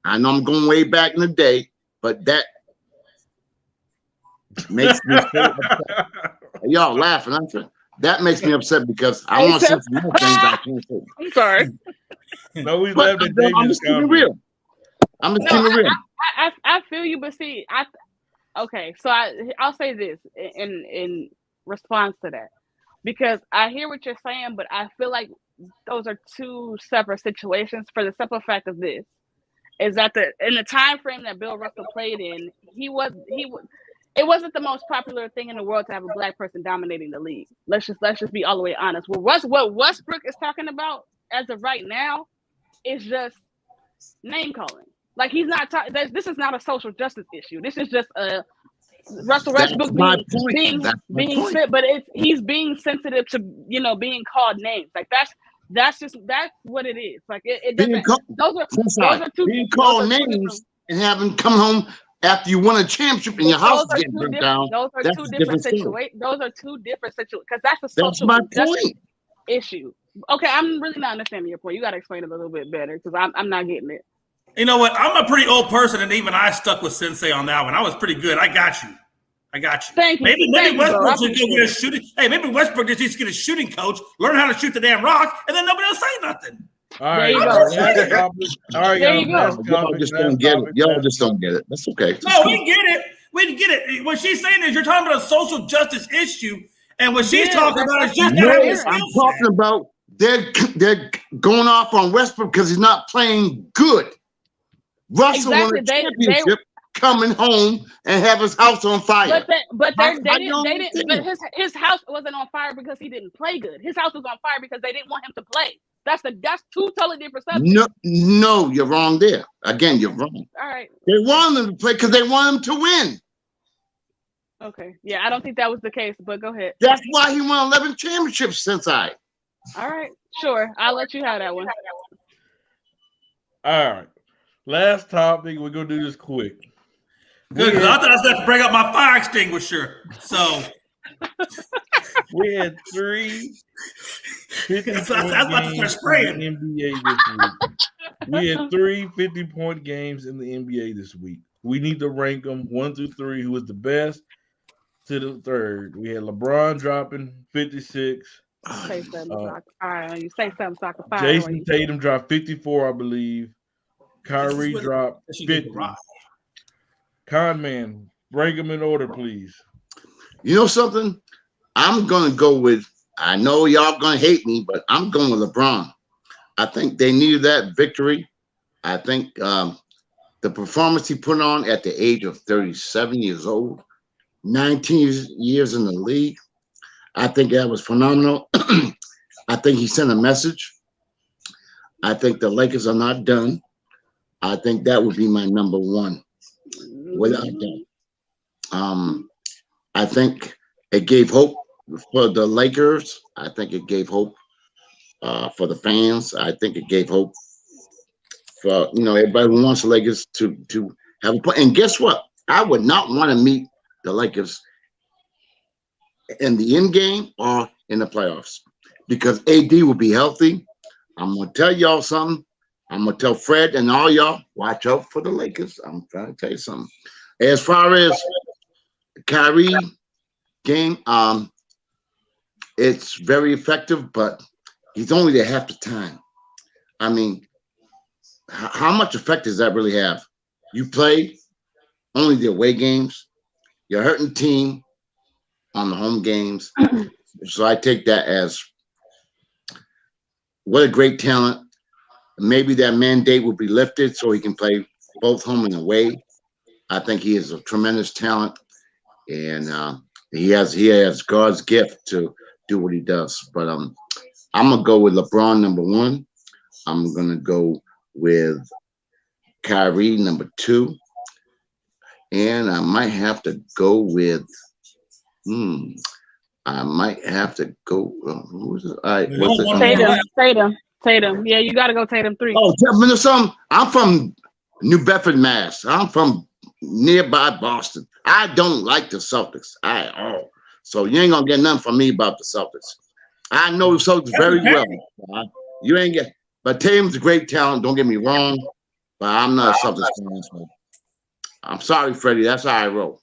G: I know I'm going way back in the day, but that makes me upset. Y'all laughing, aren't you? That makes me upset because I want to say some more things I can't say.
F: I'm sorry.
C: No, we love it.
G: I'm just keeping it real.
F: I feel you, but see, okay. So I'll say this in response to that. Because I hear what you're saying, but I feel like those are two separate situations for the simple fact of this. Is that in the time frame that Bill Russell played in, it wasn't the most popular thing in the world to have a black person dominating the league. Let's just be all the way honest. What Westbrook is talking about as of right now is just name calling. Like he's not this is not a social justice issue. This is just a Russell Westbrook being fit, but he's being sensitive to being called names. Like that's what it is. Like it doesn't. Those are two
G: being called names and having come home after you won a championship and your house is getting burnt down.
F: Those are two different situations. Those are two different situations because that's a social justice issue. Okay, I'm really not understanding your point. You got to explain it a little bit better because I'm not getting it.
D: You know what? I'm a pretty old person, and even I stuck with Sensei on that one. I was pretty good. I got you.
F: Thank you.
D: Maybe Westbrook should go get a shooting. Hey, maybe Westbrook just needs to get a shooting coach, learn how to shoot the damn rock, and then nobody will say nothing.
C: All right,
F: there you go.
G: Y'all just don't get it. Y'all just don't get it. That's okay.
D: No, we get it. We get it. What she's saying is you're talking about a social justice issue, and what she's talking about is just that.
G: I'm talking about they're going off on Westbrook because he's not playing good. Russell won a championship, coming home and have his house on fire.
F: But they didn't. But his house wasn't on fire because he didn't play good. His house was on fire because they didn't want him to play. That's two totally different subjects.
G: No, you're wrong there. Again, you're wrong.
F: All right.
G: They wanted him to play because they want him to win.
F: Okay. Yeah, I don't think that was the case, but go ahead.
G: That's why he won 11 championships since I.
F: All right. Sure. I'll let you have that one.
C: All right. Last topic. We're going to do this quick.
D: Good, because I thought I was going to bring up my fire extinguisher. So
C: we had 3 50-point games in the NBA this week. We had 3 50-point games in the NBA this week. We need to rank them 1 through 3. Who was the best to the third? We had LeBron dropping 56.
F: Say something so I can fire. You say something so I can fire.
C: Jason Tatum dropped 54, I believe. Kyrie dropped 50. Con man, rank them in order, please.
G: You know something? I'm going to go with, I know y'all going to hate me, but I'm going with LeBron. I think they needed that victory. I think the performance he put on at the age of 37 years old, 19 years in the league, I think that was phenomenal. I think he sent a message. I think the Lakers are not done. I think that would be my number 1, without doubt. I think it gave hope for the Lakers. I think it gave hope for the fans. I think it gave hope for everybody who wants the Lakers to have a play. And guess what? I would not want to meet the Lakers in the end game or in the playoffs because AD will be healthy. I'm gonna tell y'all something. I'm gonna tell Fred and all y'all, watch out for the Lakers. I'm trying to tell you something. As far as Kyrie game, it's very effective, but he's only there half the time. I mean, how much effect does that really have? You play only the away games. You're hurting the team on the home games. So I take that as what a great talent. Maybe that mandate will be lifted so he can play both home and away. I think he is a tremendous talent, and he has God's gift to do what he does. But I'm gonna go with LeBron number 1. I'm gonna go with Kyrie number 2, and I might have to go with. I might have to go. Who's it? All right,
F: Tatum. Yeah, you got to go Tatum 3.
G: Oh, I'm from New Bedford, Mass. I'm from nearby Boston. I don't like the Celtics at all. So you ain't gonna get nothing from me about the Celtics. I know the Celtics very well. You ain't get. But Tatum's a great talent. Don't get me wrong. But I'm not a Celtics fan. So I'm sorry, Freddie. That's how I roll.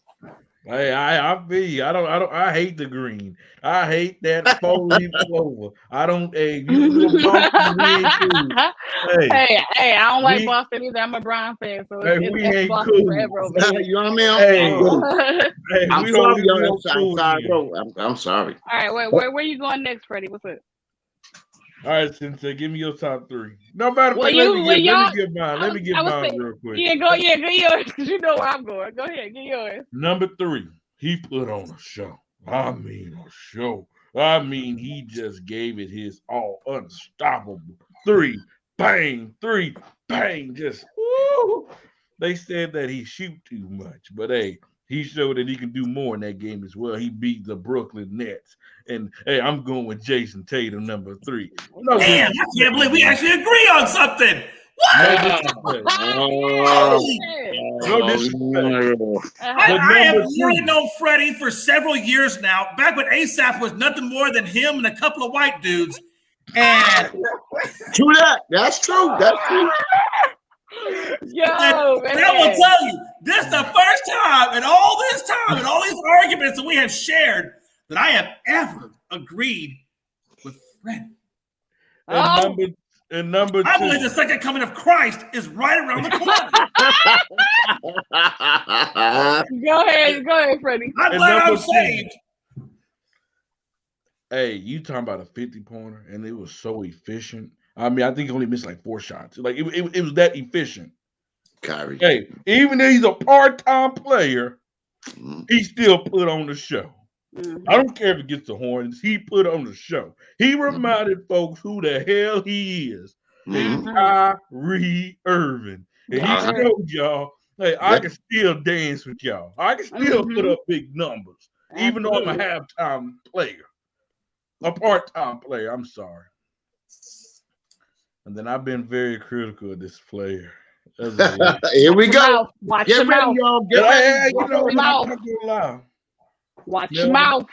C: Hey, I feel you. I hate the green. I hate that 4-leaf clover. I don't. Hey, you
F: Hey, I don't like Boston either. I'm a Brown fan, so
C: we ain't
F: Boston
C: cool.
F: forever over here.
G: You know what I mean?
C: Hey,
G: I'm sorry, y'all. I'm sorry.
F: All right, wait, where you going next, Freddie? What's up?
C: All right, Sensei, give me your top 3. No matter
F: Well,
C: let me get mine. Let me get mine real quick.
F: Yeah, get yours because you know where I'm going. Go ahead, get yours.
C: Number 3, he put on a show. I mean, a show. I mean, he just gave it his all. Unstoppable. 3, bang, just woo. They said that he shoot too much, but hey, he showed that he can do more in that game as well. He beat the Brooklyn Nets. And hey, I'm going with Jason Tatum, number 3.
D: Damn, I can't believe we actually agree on something. What?
C: No disrespect.
D: I have really known Freddie for several years now. Back when ASAP was nothing more than him and a couple of white dudes. And
G: true that. That's true.
F: Yo,
D: and I will tell you, this is the first time in all this time and all these arguments that we have shared that I have ever agreed with Freddie.
C: And number 2.
D: I believe the second coming of Christ is right around the corner.
F: Go ahead, Freddie.
D: I'm glad I'm saved.
C: Hey, you talking about a 50-pointer, and it was so efficient. I mean, I think he only missed like 4 shots. Like it was that efficient.
G: Kyrie.
C: Hey, even though he's a part-time player, he still put on the show. Mm-hmm. I don't care if it gets the Hornets. He put on the show. He reminded folks who the hell he is. Mm-hmm. Kyrie Irving. And he showed y'all, hey, I can still dance with y'all. I can still put up big numbers, even though I'm a halftime player. A part-time player, I'm sorry. And then I've been very critical of this player.
G: Here we go.
F: Watch
G: Get
F: your
G: ready,
F: mouth.
G: y'all. Get ready.
C: You know,
F: Watch your
C: I'm
F: mouth.
C: not gonna lie.
F: Watch your mouth.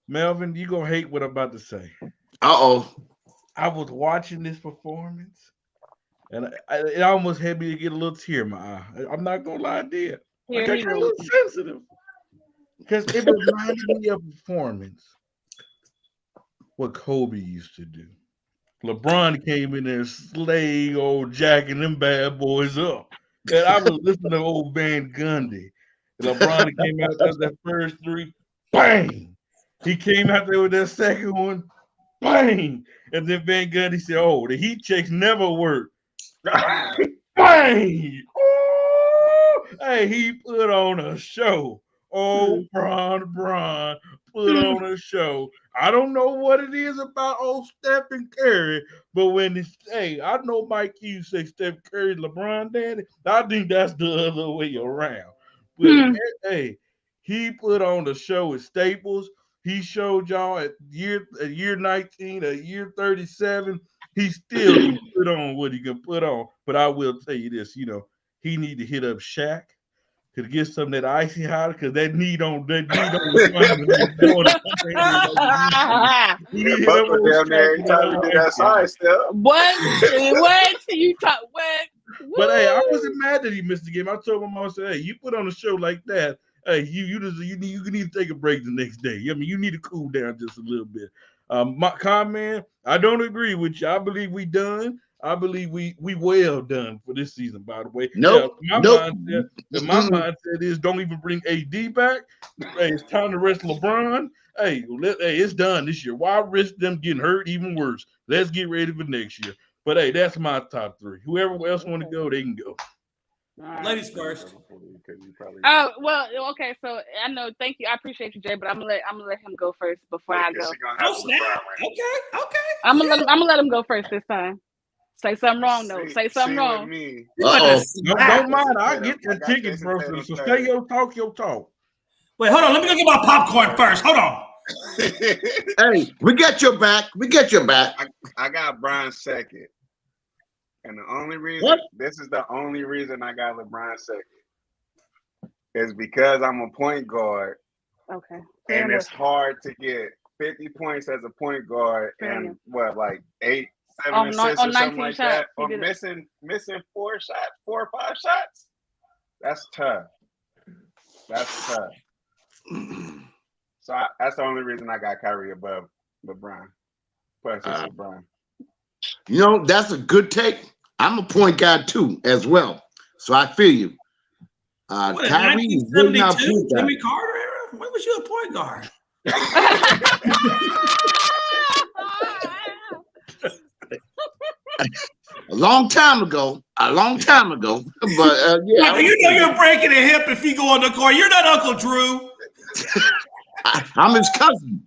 C: Melvin, you gonna hate what I'm about to say.
G: Uh-oh.
C: I was watching this performance, and it almost had me to get a little tear in my eye. I'm not gonna lie, I did.
F: Here
C: I got
F: he
C: a
F: goes.
C: little sensitive because it reminded me of a performance what Kobe used to do. LeBron came in there and slayed old Jack and them bad boys up. And I was listening to old Van Gundy. And LeBron came out there that first three, bang! He came out there with that second one, bang! And then Van Gundy said, "Oh, the heat checks never work." Bang! Ooh! Hey, he put on a show. Oh, Bron put on a show. I don't know what it is about old Stephen Curry, but when it's, hey, I know Mike Hughes say Stephen Curry, LeBron daddy. I think that's the other way around. But hey, he put on the show at Staples. He showed y'all at year 19, at year 37. He still can put on what he can put on. But I will tell you this, he need to hit up Shaq to get some of that icy hot because that need on the
H: He buck was down there every time he did that side step.
F: What you talk? What?
C: But hey, I wasn't mad that he missed the game. I told my mom, I said, "Hey, you put on a show like that. Hey, you need to take a break the next day. I mean, you need to cool down just a little bit." My comment, I don't agree with you. I believe we done. I believe we well done for this season. By the way,
G: Nope.
C: My mindset is don't even bring AD back. Hey, it's time to rest LeBron. Hey, it's done this year. Why risk them getting hurt even worse? Let's get ready for next year. But hey, that's my top three. Whoever else want to go, they can go.
D: Ladies first.
F: Oh well, okay. So I know. Thank you. I appreciate you, Jay. But I'm gonna let him go first before I go.
D: Oh snap! Okay.
F: I'm gonna let him go first this time. Say something wrong, though. Say something wrong.
C: Don't mind. I'll get your tickets, bro. So stay your talk.
D: Wait, hold on. Let me go get my popcorn first. Hold on.
G: Hey, we got your back.
H: I got Brian second. And the only reason, this is the only reason I got LeBron second, is because I'm a point guard.
F: Okay.
H: And it's hard to get 50 points as a point guard and like 8, 7 assists or something like that. Or missing 4 or 5 shots. That's tough. So that's the only reason I got Kyrie above LeBron. Plus it's LeBron.
G: That's a good take. I'm a point guard too, as well. So I feel you. Kyrie is really not point guard.
D: Jimmy Carter era? When was you a point guard?
G: A long time ago. But yeah.
D: You're breaking a hip if you go on the court. You're not Uncle Drew.
G: I'm his cousin.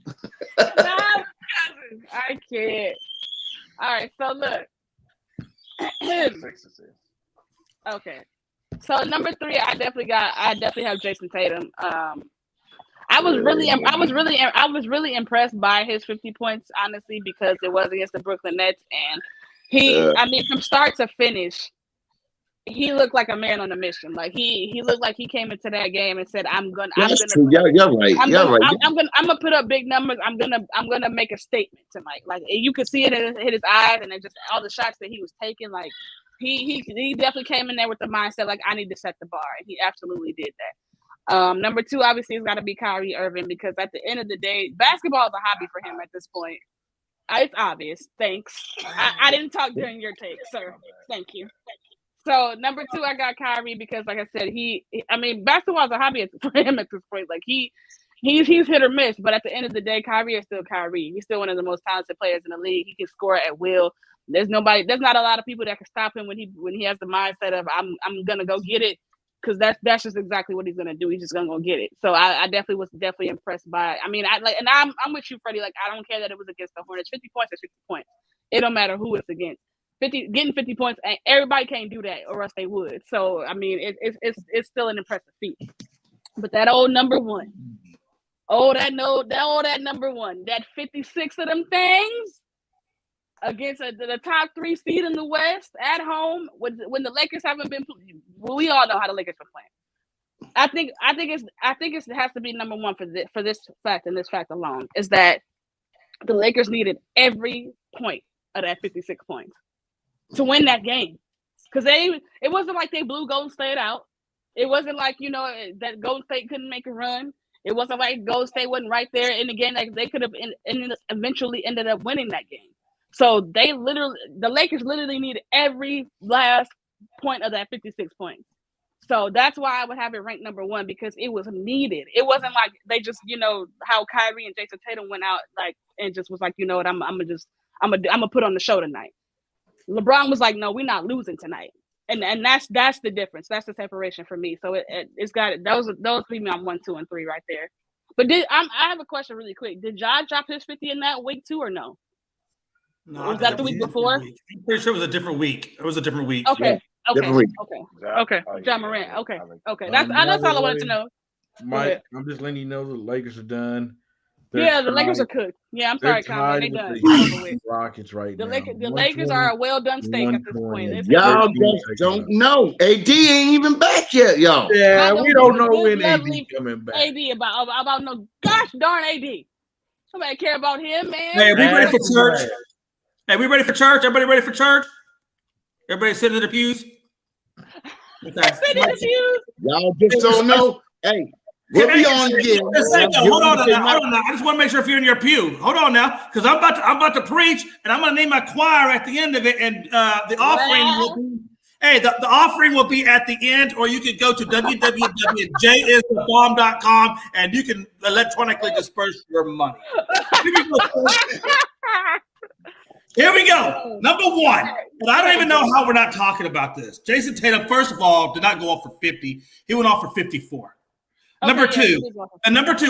F: I can't. All right, so look. Okay. So number 3, I definitely have Jason Tatum. I was really impressed by his 50 points, honestly, because it was against the Brooklyn Nets, and from start to finish, he looked like a man on a mission. Like he looked like he came into that game and said, "I'm gonna." You're
G: right.
F: I'm gonna put up big numbers. I'm gonna make a statement tonight. Like you could see it in his eyes, and just all the shots that he was taking. Like he definitely came in there with the mindset like I need to set the bar, and he absolutely did that. Number 2, obviously, has got to be Kyrie Irving because at the end of the day, basketball is a hobby for him at this point. It's obvious. Thanks. I didn't talk during your take, sir. Thank you. So number 2, I got Kyrie because, like I said, basketball is a hobby for him at this point. Like he's hit or miss, but at the end of the day, Kyrie is still Kyrie. He's still one of the most talented players in the league. He can score at will. There's not a lot of people that can stop him when he has the mindset of I'm gonna go get it, because that's just exactly what he's gonna do. He's just gonna go get it. So I definitely was impressed by it. I'm with you, Freddie. Like I don't care that it was against the Hornets. 50 points is 50 points. It don't matter who it's against. Getting 50 points, everybody can't do that, or else they would. So it's still an impressive feat. But that old number 1, that number 1, that 56 of them things. against the top 3 seed in the West at home when the Lakers haven't been. Well, we all know how the Lakers are playing. I think it has to be number one for this fact and this fact alone is that the Lakers needed every point of that 56 points to win that game because it wasn't like they blew Golden State out. It wasn't like that Golden State couldn't make a run. It wasn't like Golden State wasn't right there in the game. Like they could have eventually ended up winning that game. So the Lakers literally needed every last point of that 56 points. So that's why I would have it ranked number one because it was needed. It wasn't like they just, how Kyrie and Jason Tatum went out like and just was like, you know what, I'm gonna put on the show tonight. LeBron was like, no, we're not losing tonight, and that's the difference. That's the separation for me. So it's got it. Those leave me on 1, 2, and 3 right there. But I have a question really quick. Did Ja drop his 50 in that week too or no?
D: No,
F: was that the week before?
D: I'm pretty sure it was a different week. It was a different week.
F: Okay.
G: Different week.
F: Okay. Ja Morant. Okay. That's all I wanted to know.
C: Mike, I'm just letting you know the Lakers are done.
F: The Lakers are cooked. Yeah, I'm sorry, Conrad. They done.
C: The Rockets right
F: now. The
C: 120,
F: Lakers are a well done steak at this point.
G: Y'all just don't know. AD ain't even back yet, y'all.
C: Yeah, we don't know when AD coming back.
F: AD about no gosh darn AD. Nobody care about him, man.
D: Hey, we ready for church? Hey, we ready for church? Everybody ready for church? Everybody sitting in the pews?
G: Y'all just don't know. Hey, we'll be on again.
D: Hold on now. I just want to make sure if you're in your pew. Hold on now, because I'm about to preach, and I'm going to name my choir at the end of it, and the offering will be. Hey, the offering will be at the end, or you can go to www.jisthebomb.com and you can electronically disperse your money. Here we go. Number one. But I don't even know how we're not talking about this. Jason Tatum, first of all, did not go off for 50. He went off for 54. Number two,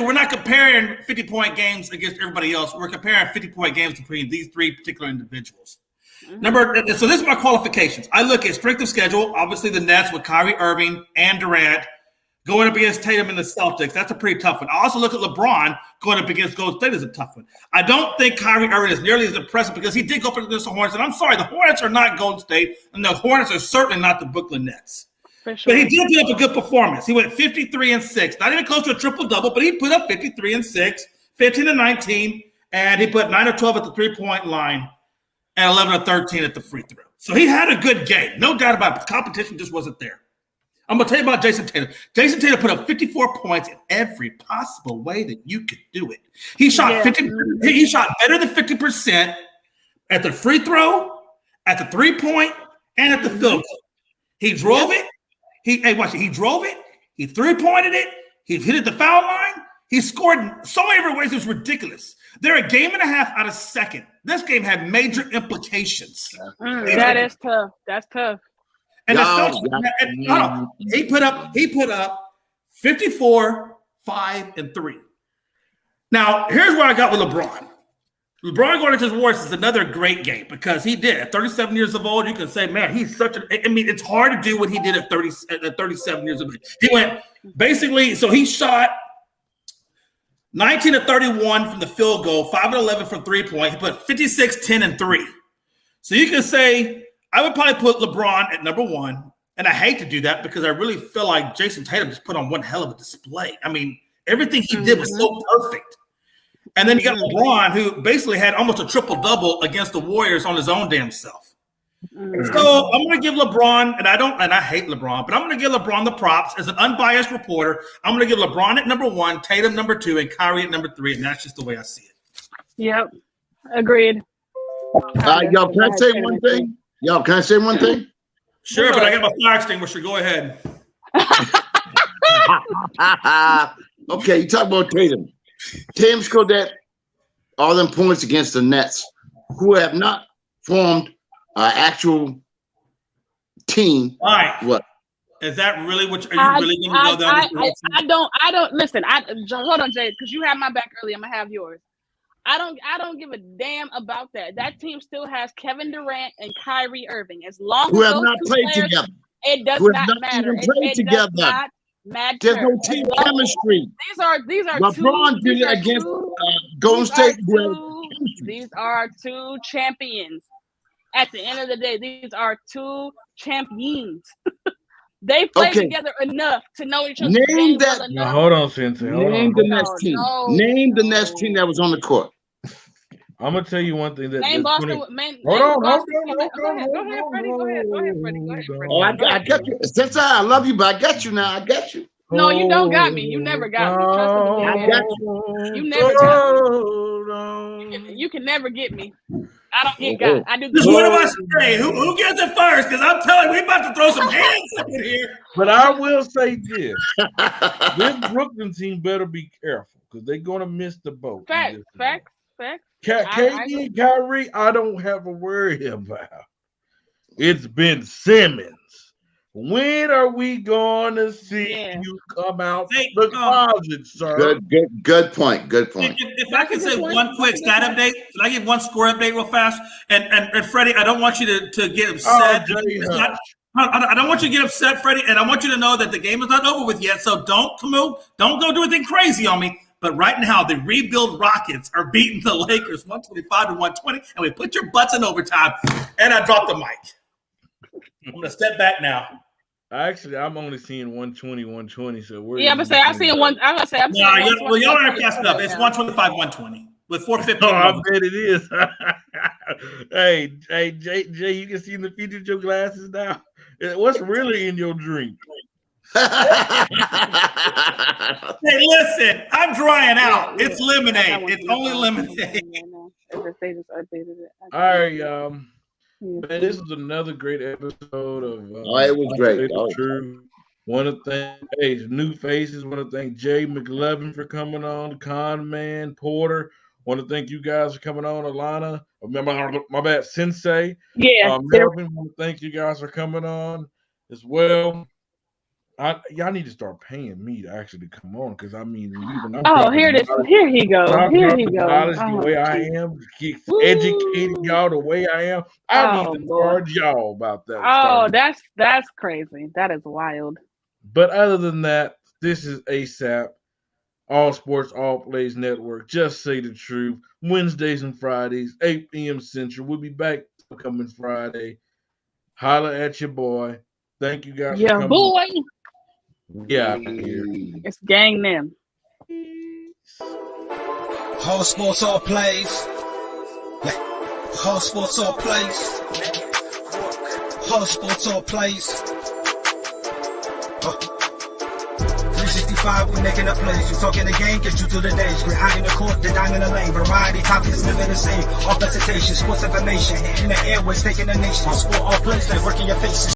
D: we're not comparing 50-point games against everybody else. We're comparing 50-point games between these 3 particular individuals. So this is my qualifications. I look at strength of schedule. Obviously, the Nets with Kyrie Irving and Durant going up against Tatum and the Celtics. That's a pretty tough one. I also look at LeBron going up against Golden State as a tough one. I don't think Kyrie Irving is nearly as impressive because he did go up against the Hornets. And I'm sorry, the Hornets are not Golden State, and the Hornets are certainly not the Brooklyn Nets. For sure. But he did put up a good performance. He went 53-6, not even close to a triple-double, but he put up 53-6, 15-19, and he put 9 or 12 at the three-point line and 11 or 13 at the free throw. So he had a good game. No doubt about it. The competition just wasn't there. I'm going to tell you about Jason Tatum. Jason Tatum put up 54 points in every possible way that you could do it. He shot 50. He shot better than 50% at the free throw, at the three-point, and at the field goal. He drove it. He drove it. He three-pointed it. He hit it the foul line. He scored in so many different ways. It was ridiculous. They're a game and a half out of second. This game had major implications.
F: That is tough. That's tough.
D: And he put up 54, 5, and 3. Now, here's what I got with LeBron. LeBron going into his Warriors is another great game because he did. At 37 years of old, you can say, man, he's such a – I mean, it's hard to do what he did at 37 years of age. He went basically – so he shot 19 of 31 from the field goal, 5 of 11 from three-point. He put 56, 10, and 3. So you can say – I would probably put LeBron at number one, and I hate to do that because I really feel like Jason Tatum just put on one hell of a display. I mean, everything he did was so perfect. And then you got LeBron, who basically had almost a triple-double against the Warriors on his own damn self. So I'm going to give LeBron, and I hate LeBron, but I'm going to give LeBron the props as an unbiased reporter. I'm going to give LeBron at number one, Tatum number 2, and Kyrie at number 3, and that's just the way I see it.
F: Yep, agreed.
G: Y'all, can I say one thing?
D: Sure, but I got my fire extinguisher. Go ahead.
G: Okay, you talk about Tatum. Tatum scored all them points against the Nets, who have not formed an actual team.
D: All right.
G: What?
D: Is that really what are you really going to go down?
F: I don't listen. Hold on, Jay, because you had my back earlier. I'm gonna have yours. I don't give a damn about that. That team still has Kevin Durant and Kyrie Irving. As long
G: who
F: as
G: have not played together.
F: It does not matter.
G: It does not matter. There's no team chemistry.
F: These are
G: LeBron did it against Golden State with
F: These are two champions. At the end of the day, these are two champions. They played together enough to know each other.
G: Name that.
F: Well
C: Now, hold on, Sensei.
G: Name the next team. Name the next team that was on the court.
C: I'm gonna tell you one thing.
F: Name Boston.
C: Hold on,
F: Go ahead, Freddie. Go ahead, Freddie.
G: Oh, I got you. Sensei, I love you, but I got you now. I got you.
F: No, you don't got me. You never got me. Trust me.
G: I got you.
F: You never got me. You can never get me. I don't get got. I do.
D: Just what do I say? Who gets it first? Because I'm telling you, we about to throw some hands up in here.
C: But I will say this: this Brooklyn team better be careful because they're gonna miss the boat.
F: Facts.
C: KD and Kyrie, I don't have a worry about. It's Ben Simmons. When are we going to see you come out the closet, sir?
G: Good point.
D: If I can say one quick stat update, can I give one score update real fast? And Freddie, I don't want you to get upset. I don't want you to get upset, Freddie, and I want you to know that the game is not over with yet. So don't go do anything crazy on me. But right now, the rebuild Rockets are beating the Lakers 125-120, and we put your butts in overtime. And I dropped the mic. I'm going to step back now.
C: Actually, I'm only seeing 120-120. So we're
F: I'm seeing one. I'm gonna say I'm seeing.
D: Well, y'all are messed up. It's 125-120 with 450.
C: Oh, I bet it is. Hey, Jay, you can see in the future with your glasses now. What's really in your drink?
D: Hey, listen, I'm drying out. It's lemonade. It's only lemonade.
F: They just updated it.
C: All right, man, this is another great episode of.
G: It was great.
C: True. Want to thank new faces. Want to thank Jay McLevin for coming on. Con Man Porter. Want to thank you guys for coming on. Alana, my bad, Sensei.
F: Yeah.
C: Melvin. Want to thank you guys for coming on as well. Y'all need to start paying me to actually come on because I mean,
F: here he goes.
C: The way I am, keep educating y'all the way I am. I need to charge y'all about that.
F: Oh, that's crazy. That is wild.
C: But other than that, this is ASAP, All Sports, All Plays Network. Just say the truth. Wednesdays and Fridays, 8 p.m. Central. We'll be back coming Friday. Holla at your boy. Thank you guys for coming.
F: Boy.
C: Yeah, here.
F: It's gang them.
A: All sports, all plays. All sports, all plays. All sports, all plays. 365, we making up plays. You talking the game, get you to the days. We're high in the court, the dime in the lane. Variety, topics, living the same. All presentation, sports information. In the airways, taking the nation. All sport, all plays, like working your faces.